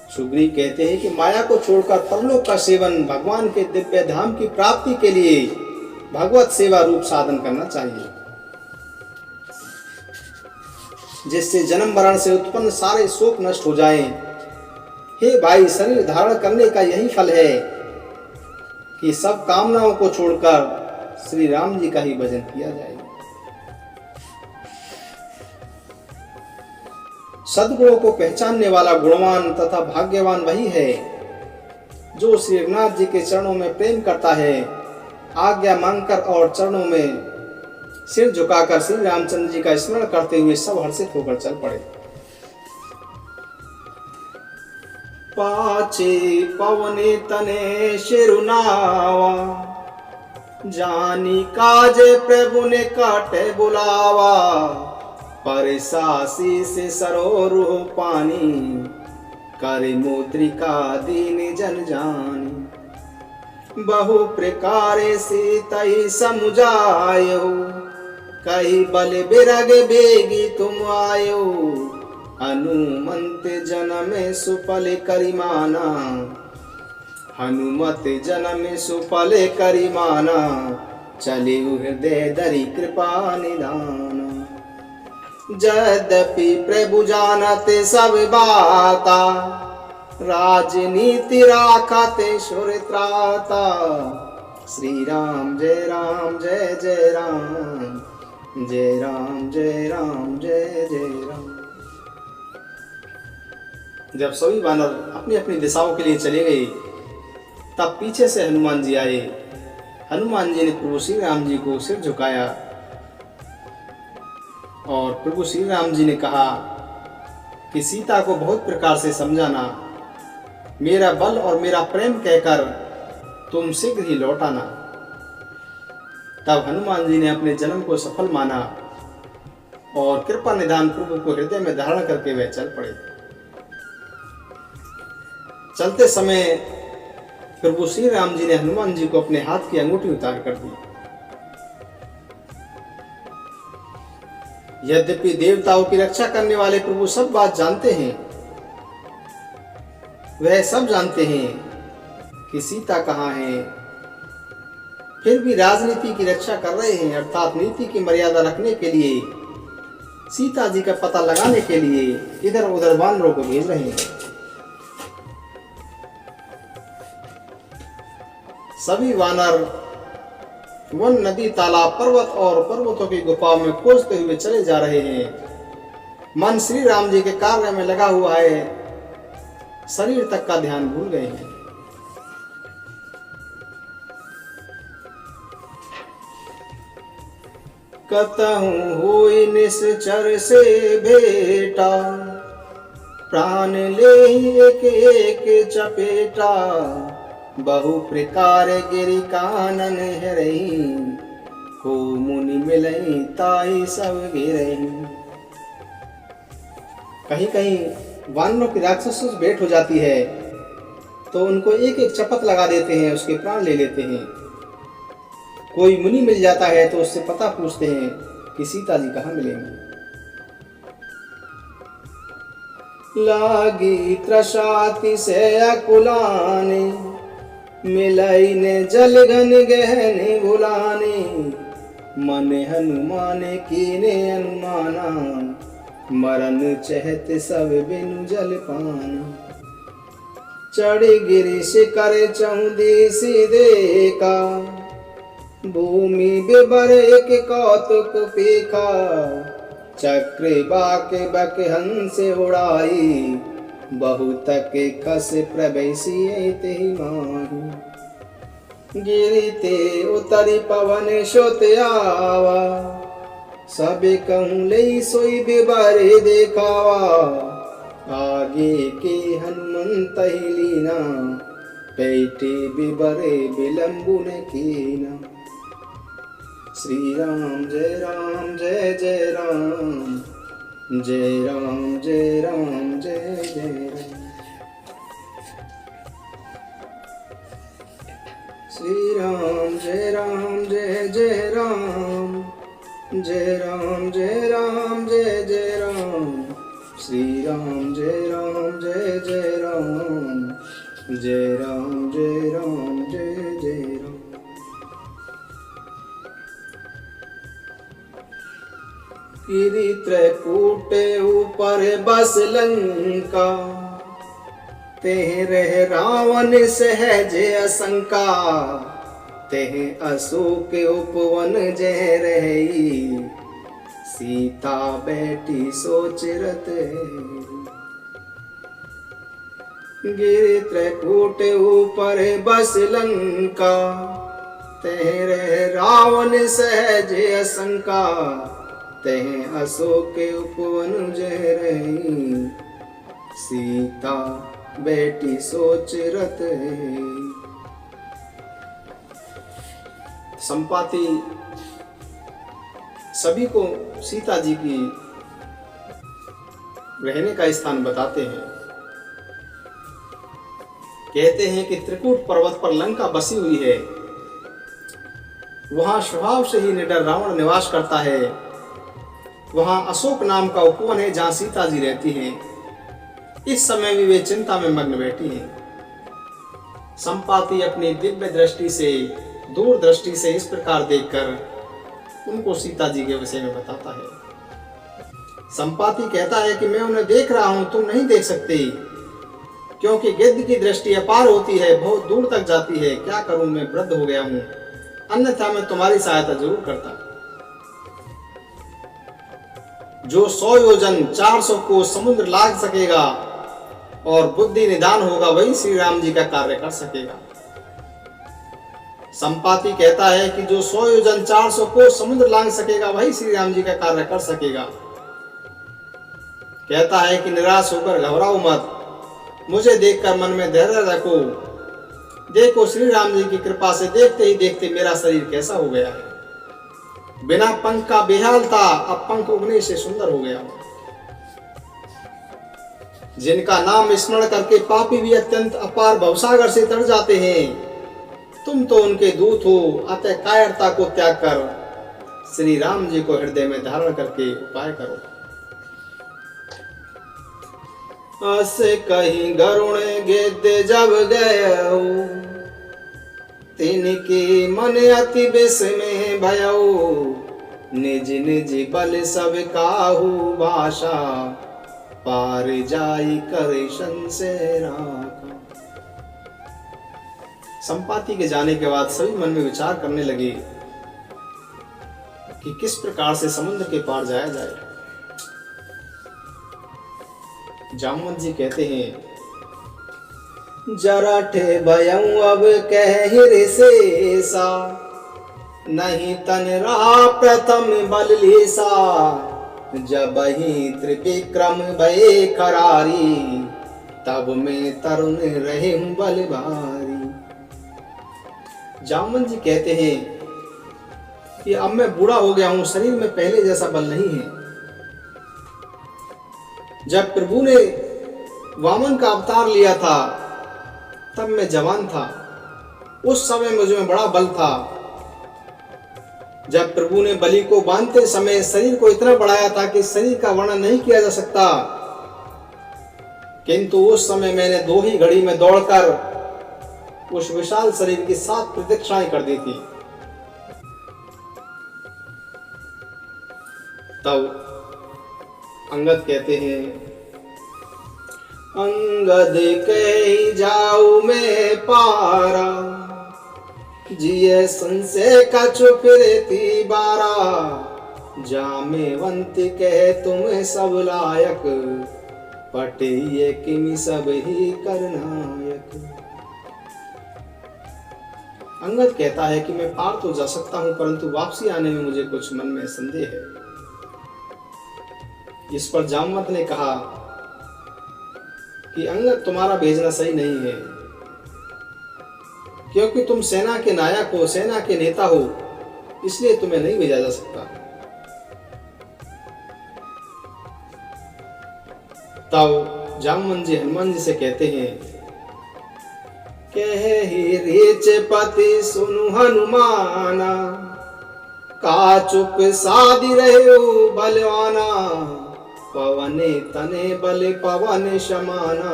सुग्रीव कहते हैं कि माया को छोड़कर परलोक का सेवन भगवान के दिव्य धाम की प्राप्ति के लिए भगवत सेवा रूप साधन करना चाहिए, जिससे जन्म मरण से उत्पन्न सारे शोक नष्ट हो जाएं। हे भाई, शरीर धारण करने का यही फल है कि सब कामनाओं को छोड़कर श्री राम जी का ही भजन किया जाए। सद्गुणों को पहचानने वाला गुणवान तथा भाग्यवान वही है जो श्री रघुनाथ जी के चरणों में प्रेम करता है, आज्ञा मांगकर और चरणों में सिर झुकाकर श्री रामचंद्र जी का स्मरण करते हुए सब हर्षित होकर चल पड़े। पाचे पवने तने शिरुनावा, जानी काजे प्रभु ने काटे बुलावा, परिसासी से सरोरुह पानी, करे मुद्रिका दीन जन जानी। बहु प्रकारे से तई समुझायो, कही बल बिरग बेगी तुम आयो, हनुमंत जन्म सुफल करिमाना, हनुमत जन्म सुफल करिमाना, चले हृदय दरि कृपा निदाना। यद्यपि प्रभु जानते सब बाता, राजनीति राखते सुर त्राता। श्री राम जय राम जय जय राम, जय राम जय राम जय जय राम। जब सभी वानर अपनी अपनी दिशाओं के लिए चले गए, तब पीछे से हनुमान जी आए। हनुमान जी ने प्रभु श्री राम जी को सिर झुकाया और प्रभु श्री राम जी ने कहा कि सीता को बहुत प्रकार से समझाना, मेरा बल और मेरा प्रेम कहकर तुम शीघ्र ही लौट आना। तब हनुमान जी ने अपने जन्म को सफल माना और कृपा निधान प्रभु को हृदय में धारण करके वे चल पड़े। चलते समय प्रभु श्री राम जी ने हनुमान जी को अपने हाथ की अंगूठी उतार कर दी। यद्यपि देवताओं की रक्षा करने वाले प्रभु सब बात जानते हैं, वह सब जानते हैं कि सीता कहाँ है, फिर भी राजनीति की रक्षा कर रहे हैं, अर्थात नीति की मर्यादा रखने के लिए, सीता जी का पता लगाने के लिए इधर उधर वानरों को भेज रहे हैं। सभी वानर वन, नदी, तालाब, पर्वत और पर्वतों की गुफाओं में खोजते हुए चले जा रहे हैं। मन श्री राम जी के कार्य में लगा हुआ है, शरीर तक का ध्यान भूल गए हैं। कतहु होई निश्चर से भेटा, प्राण ले एक एक चपेटा, बहु प्रकार गिरि कानन हेरई, को मुनि मिलई ताई सब गिरई। कहीं कहीं वानरों की राक्षसों से भेंट हो जाती है तो उनको एक एक चपत लगा देते हैं, उसके प्राण ले लेते हैं। कोई मुनि मिल जाता है तो उससे पता पूछते हैं कि सीता जी कहाँ मिलेंगी। लागी त्रसाति से अकुलाने, मिलाई ने जल घन गहने बुलाने, मन हनुमान कीने अनुमाना, मरण चहत सब बिनु जल पाना। चढ़ी गिरि शिखर चौदीसी देखा, भूमि बिबर एक कौतुक पीखा, चक्र बाके बक हंस उड़ाई, बहुत के खस प्रवेशी तेहि माही। गिरिते उतरी पवन सुत आवा, सब कहूँ लई सोई बिबारे देखावा, आगे के हनुमंत ही लीना, पैटे बिबरे विलंबु न कीना। श्री राम जय राम जय जय राम, जय राम जय राम जय जय राम। श्री राम जय जय राम, जय राम जय जय राम। श्री राम जय जय राम, जय राम जय जय राम। गिरि त्रकूट ऊपर बस लंका, तेह रह रावण सहज असंका, तेह अशोक उपवन जय रही, सीता बैठी सोच रत। गिर त्रैकूट ऊपर बस लंका, तेरे रावण सहज असंका, तेह अशोक उपवन जय रही, सीता बेटी सोच रत है। संपाति सभी को सीता जी की रहने का स्थान बताते हैं। कहते हैं कि त्रिकूट पर्वत पर लंका बसी हुई है, वहां स्वभाव से ही निडर रावण निवास करता है। वहां अशोक नाम का उपवन है जहां सीता जी रहती हैं। इस समय भी वे चिंता में मग्न बैठी हैं। संपाति अपनी दिव्य दृष्टि से, दूर दृष्टि से इस प्रकार देखकर उनको सीता जी के विषय में बताता है। संपाति कहता है कि मैं उन्हें देख रहा हूं, तुम नहीं देख सकते, क्योंकि गिद्ध की दृष्टि अपार होती है, बहुत दूर तक जाती है। क्या करूं, मैं वृद्ध हो गया हूं, अन्यथा मैं तुम्हारी सहायता जरूर करता। जो 100 योजन 400 को समुद्र लाग सकेगा और बुद्धि निदान होगा, वही श्री राम जी का कार्य कर सकेगा। संपाति कहता है कि जो 100 योजन 400 को समुद्र लांघ सकेगा, वही श्री राम जी का कार्य कर सकेगा। कहता है कि निराश होकर घबराओ मत, मुझे देखकर मन में धैर्य रखो। देखो श्री राम जी की कृपा से देखते ही देखते मेरा शरीर कैसा हो गया है। बिना पंख का बेहाल था, अब पंख उगने से सुंदर हो गया। जिनका नाम स्मरण करके पापी भी अत्यंत अपार भवसागर से तर जाते हैं, तुम तो उनके दूत हो। अतः कायरता को त्याग कर श्री राम जी को हृदय में धारण करके उपाय करो। अस कहीं गरुण गिद्ध जब गयो, तिनके मन अति विस्मय भयो, निज निज बल सब काहू भाषा, पार जाई कर संशय राखा। संपाति के जाने के बाद सभी मन में विचार करने लगे कि किस प्रकार से समुद्र के पार जाया जाए। जामवंत जी कहते हैं, जराठे भयऊ अब कह शेषा, नहीं तन रहा प्रथम बल लेसा, जब ही त्रिविक्रम भये करारी, तब में तरुण रहे बल भारी। जामवंत जी कहते हैं कि अब मैं बूढ़ा हो गया हूं, शरीर में पहले जैसा बल नहीं है। जब प्रभु ने वामन का अवतार लिया था, तब मैं जवान था, उस समय मुझ में बड़ा बल था। जब प्रभु ने बलि को बांधते समय शरीर को इतना बढ़ाया था कि शरीर का वर्णन नहीं किया जा सकता, किंतु उस समय मैंने 2 ही घड़ी में दौड़कर उस विशाल शरीर की 7 प्रदक्षिणाएं कर दी थी। तब अंगद कहते हैं, अंगद कह जाऊं मैं पारा, जिये संशय का चुप रहती बारा, जामेवंत कह तुम सब लायक, पटिए किमि सब ही करनायक। अंगद कहता है कि मैं पार तो जा सकता हूं, परंतु वापसी आने में मुझे कुछ मन में संदेह है। इस पर जामवंत ने कहा कि अंगद, तुम्हारा भेजना सही नहीं है, क्योंकि तुम सेना के नायक हो, सेना के नेता हो, इसलिए तुम्हें नहीं भेजा जा सकता। तब जामवंत जी हनुमान जी से कहते हैं, कहे ही रेच पति सुनु हनुमाना, का चुप साधि रहे बलवाना, पवने तने बल पवन समाना,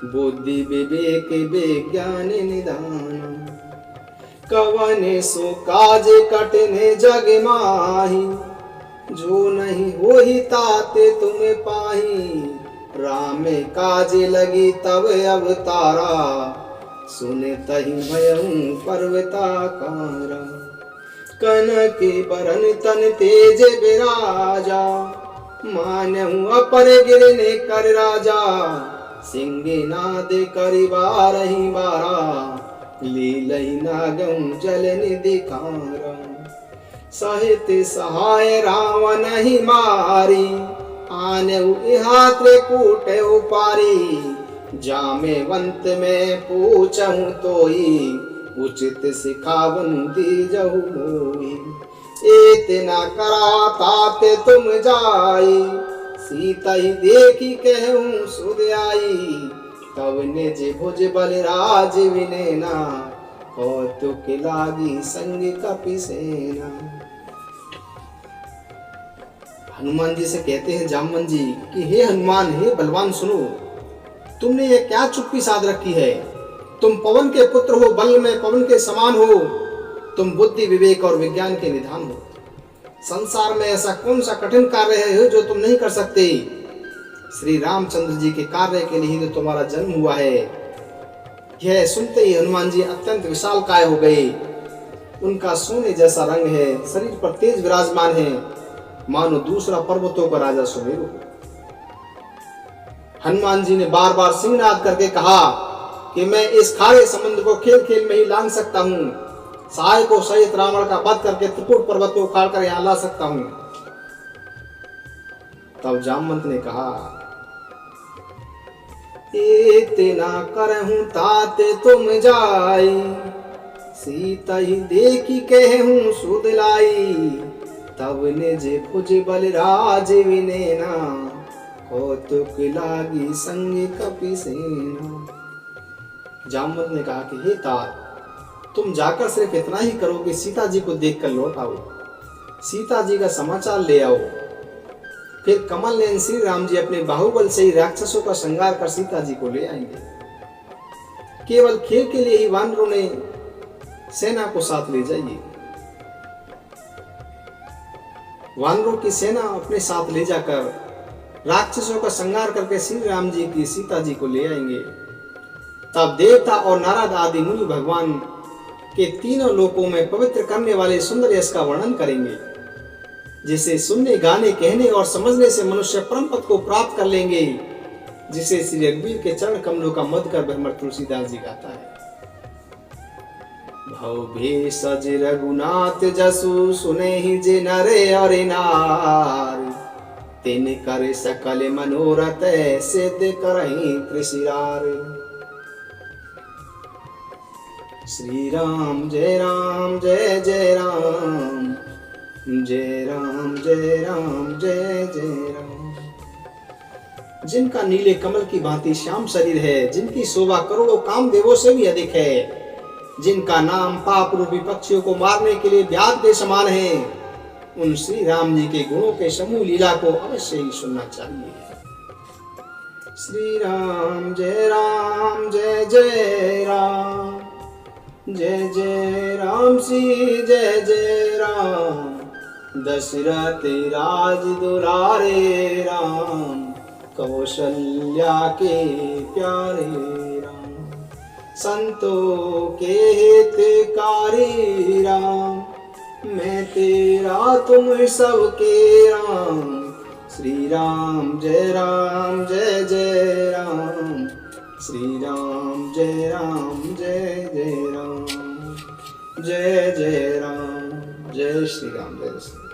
बुद्धि विवेक विज्ञान निदाना, कवने सो काज कटने जग माही, जो नहीं हो ही ताते तुम पाही, राम काज लगी तब अवतारा, सुने तही भयऊ पर्वताकारा, कनक बरन तन तेज विराजा, मानहु अपर गिरने कर राजा, सिंगे नाद करी बारही बारा लीलई नागं जल निधिकारा साहित्य सहाय रावण ही मारी आने इहा त्रिकूट उपारी जामेवंत में पूछूं तोई उचित सिखावन दीजहु मोई इतना करा ताते तुम जाई सीता ही देखी कहूँ सुध आई तब निज भुज बलराज विनेना कौतुक लागी संग कपि सेना। हनुमान जी से कहते हैं जामवंत जी कि हे हनुमान, हे बलवान, सुनो, तुमने ये क्या चुप्पी साध रखी है? तुम पवन के पुत्र हो, बल में पवन के समान हो, तुम बुद्धि विवेक और विज्ञान के निधान हो। संसार में ऐसा कौन सा कठिन कार्य है जो तुम नहीं कर सकते? श्री रामचंद्र जी के कार्य के लिए तो तुम्हारा जन्म हुआ है। यह सुनते ही हनुमान जी अत्यंत विशालकाय हो गए। उनका सोने जैसा रंग है, शरीर पर तेज विराजमान है, मानो दूसरा पर्वतों का राजा सुमेरु हो। हनुमान जी ने बार बार सिंहनाद करके कहा कि मैं इस खारे समुद्र को खेल खेल में ही लांघ सकता हूँ, सहायकों सहित रावण का वध करके त्रिकूट पर्वत को उखाड़ कर यहाँ ला सकता हूँ। तब जामवंत ने कहा, इतना करहूं ताते तुम जाई सीता ही देखी कहूं सुध लाई तब निज भुज बलराज विनेना कौतुक लागी संग कपि सेना। जामवंत ने कहा कि हे तात, तुम जाकर सिर्फ इतना ही करो कि सीता जी को देखकर लौट आओ, सीता जी का समाचार ले आओ। फिर कमल नयन श्री राम जी अपने बाहुबल से ही राक्षसों का संहार कर सीता जी को ले आएंगे। केवल खेल के लिए ही वानरों ने सेना को साथ ले जाइए। वानरों की सेना अपने साथ ले जाकर राक्षसों का संहार करके श्री राम जी की सीता जी को ले आएंगे। तब देवता और नारद आदि मुनि भगवान के तीनों लोकों में पवित्र करने वाले सुंदर यश का वर्णन करेंगे, जिसे सुनने, गाने, कहने और समझने से मनुष्य परम पद को प्राप्त कर लेंगे, जिसे श्री रघुवीर के चरण कमलों का मध कर ब्रह्म तुलसीदास जी गाता है। भव भे सज रघुनाथ जसु सुने ही जे नरे और नारी तिन कर सकल मनोरथ सिद्ध करहि त्रिशिरार। श्री राम जय राम जय जय राम, जय राम जय राम जय जय राम। जिनका नीले कमल की भांति श्याम शरीर है, जिनकी शोभा करोड़ों कामदेवों से भी अधिक है, जिनका नाम पाप रूपी पक्षियों को मारने के लिए व्याध के समान है, उन श्री राम जी के गुणों के समूह लीला को अवश्य ही सुनना चाहिए। श्री राम जय जय राम, जय जय राम श्री जय जय राम। दशरथ राज दुलारे राम, कौशल्या के प्यारे राम। संतों के हितकारी राम, मैं तेरा तुम सबके राम। श्री राम जय जय राम, श्री राम जय जय राम, जय जय राम, जय श्री राम, जय श्री राम।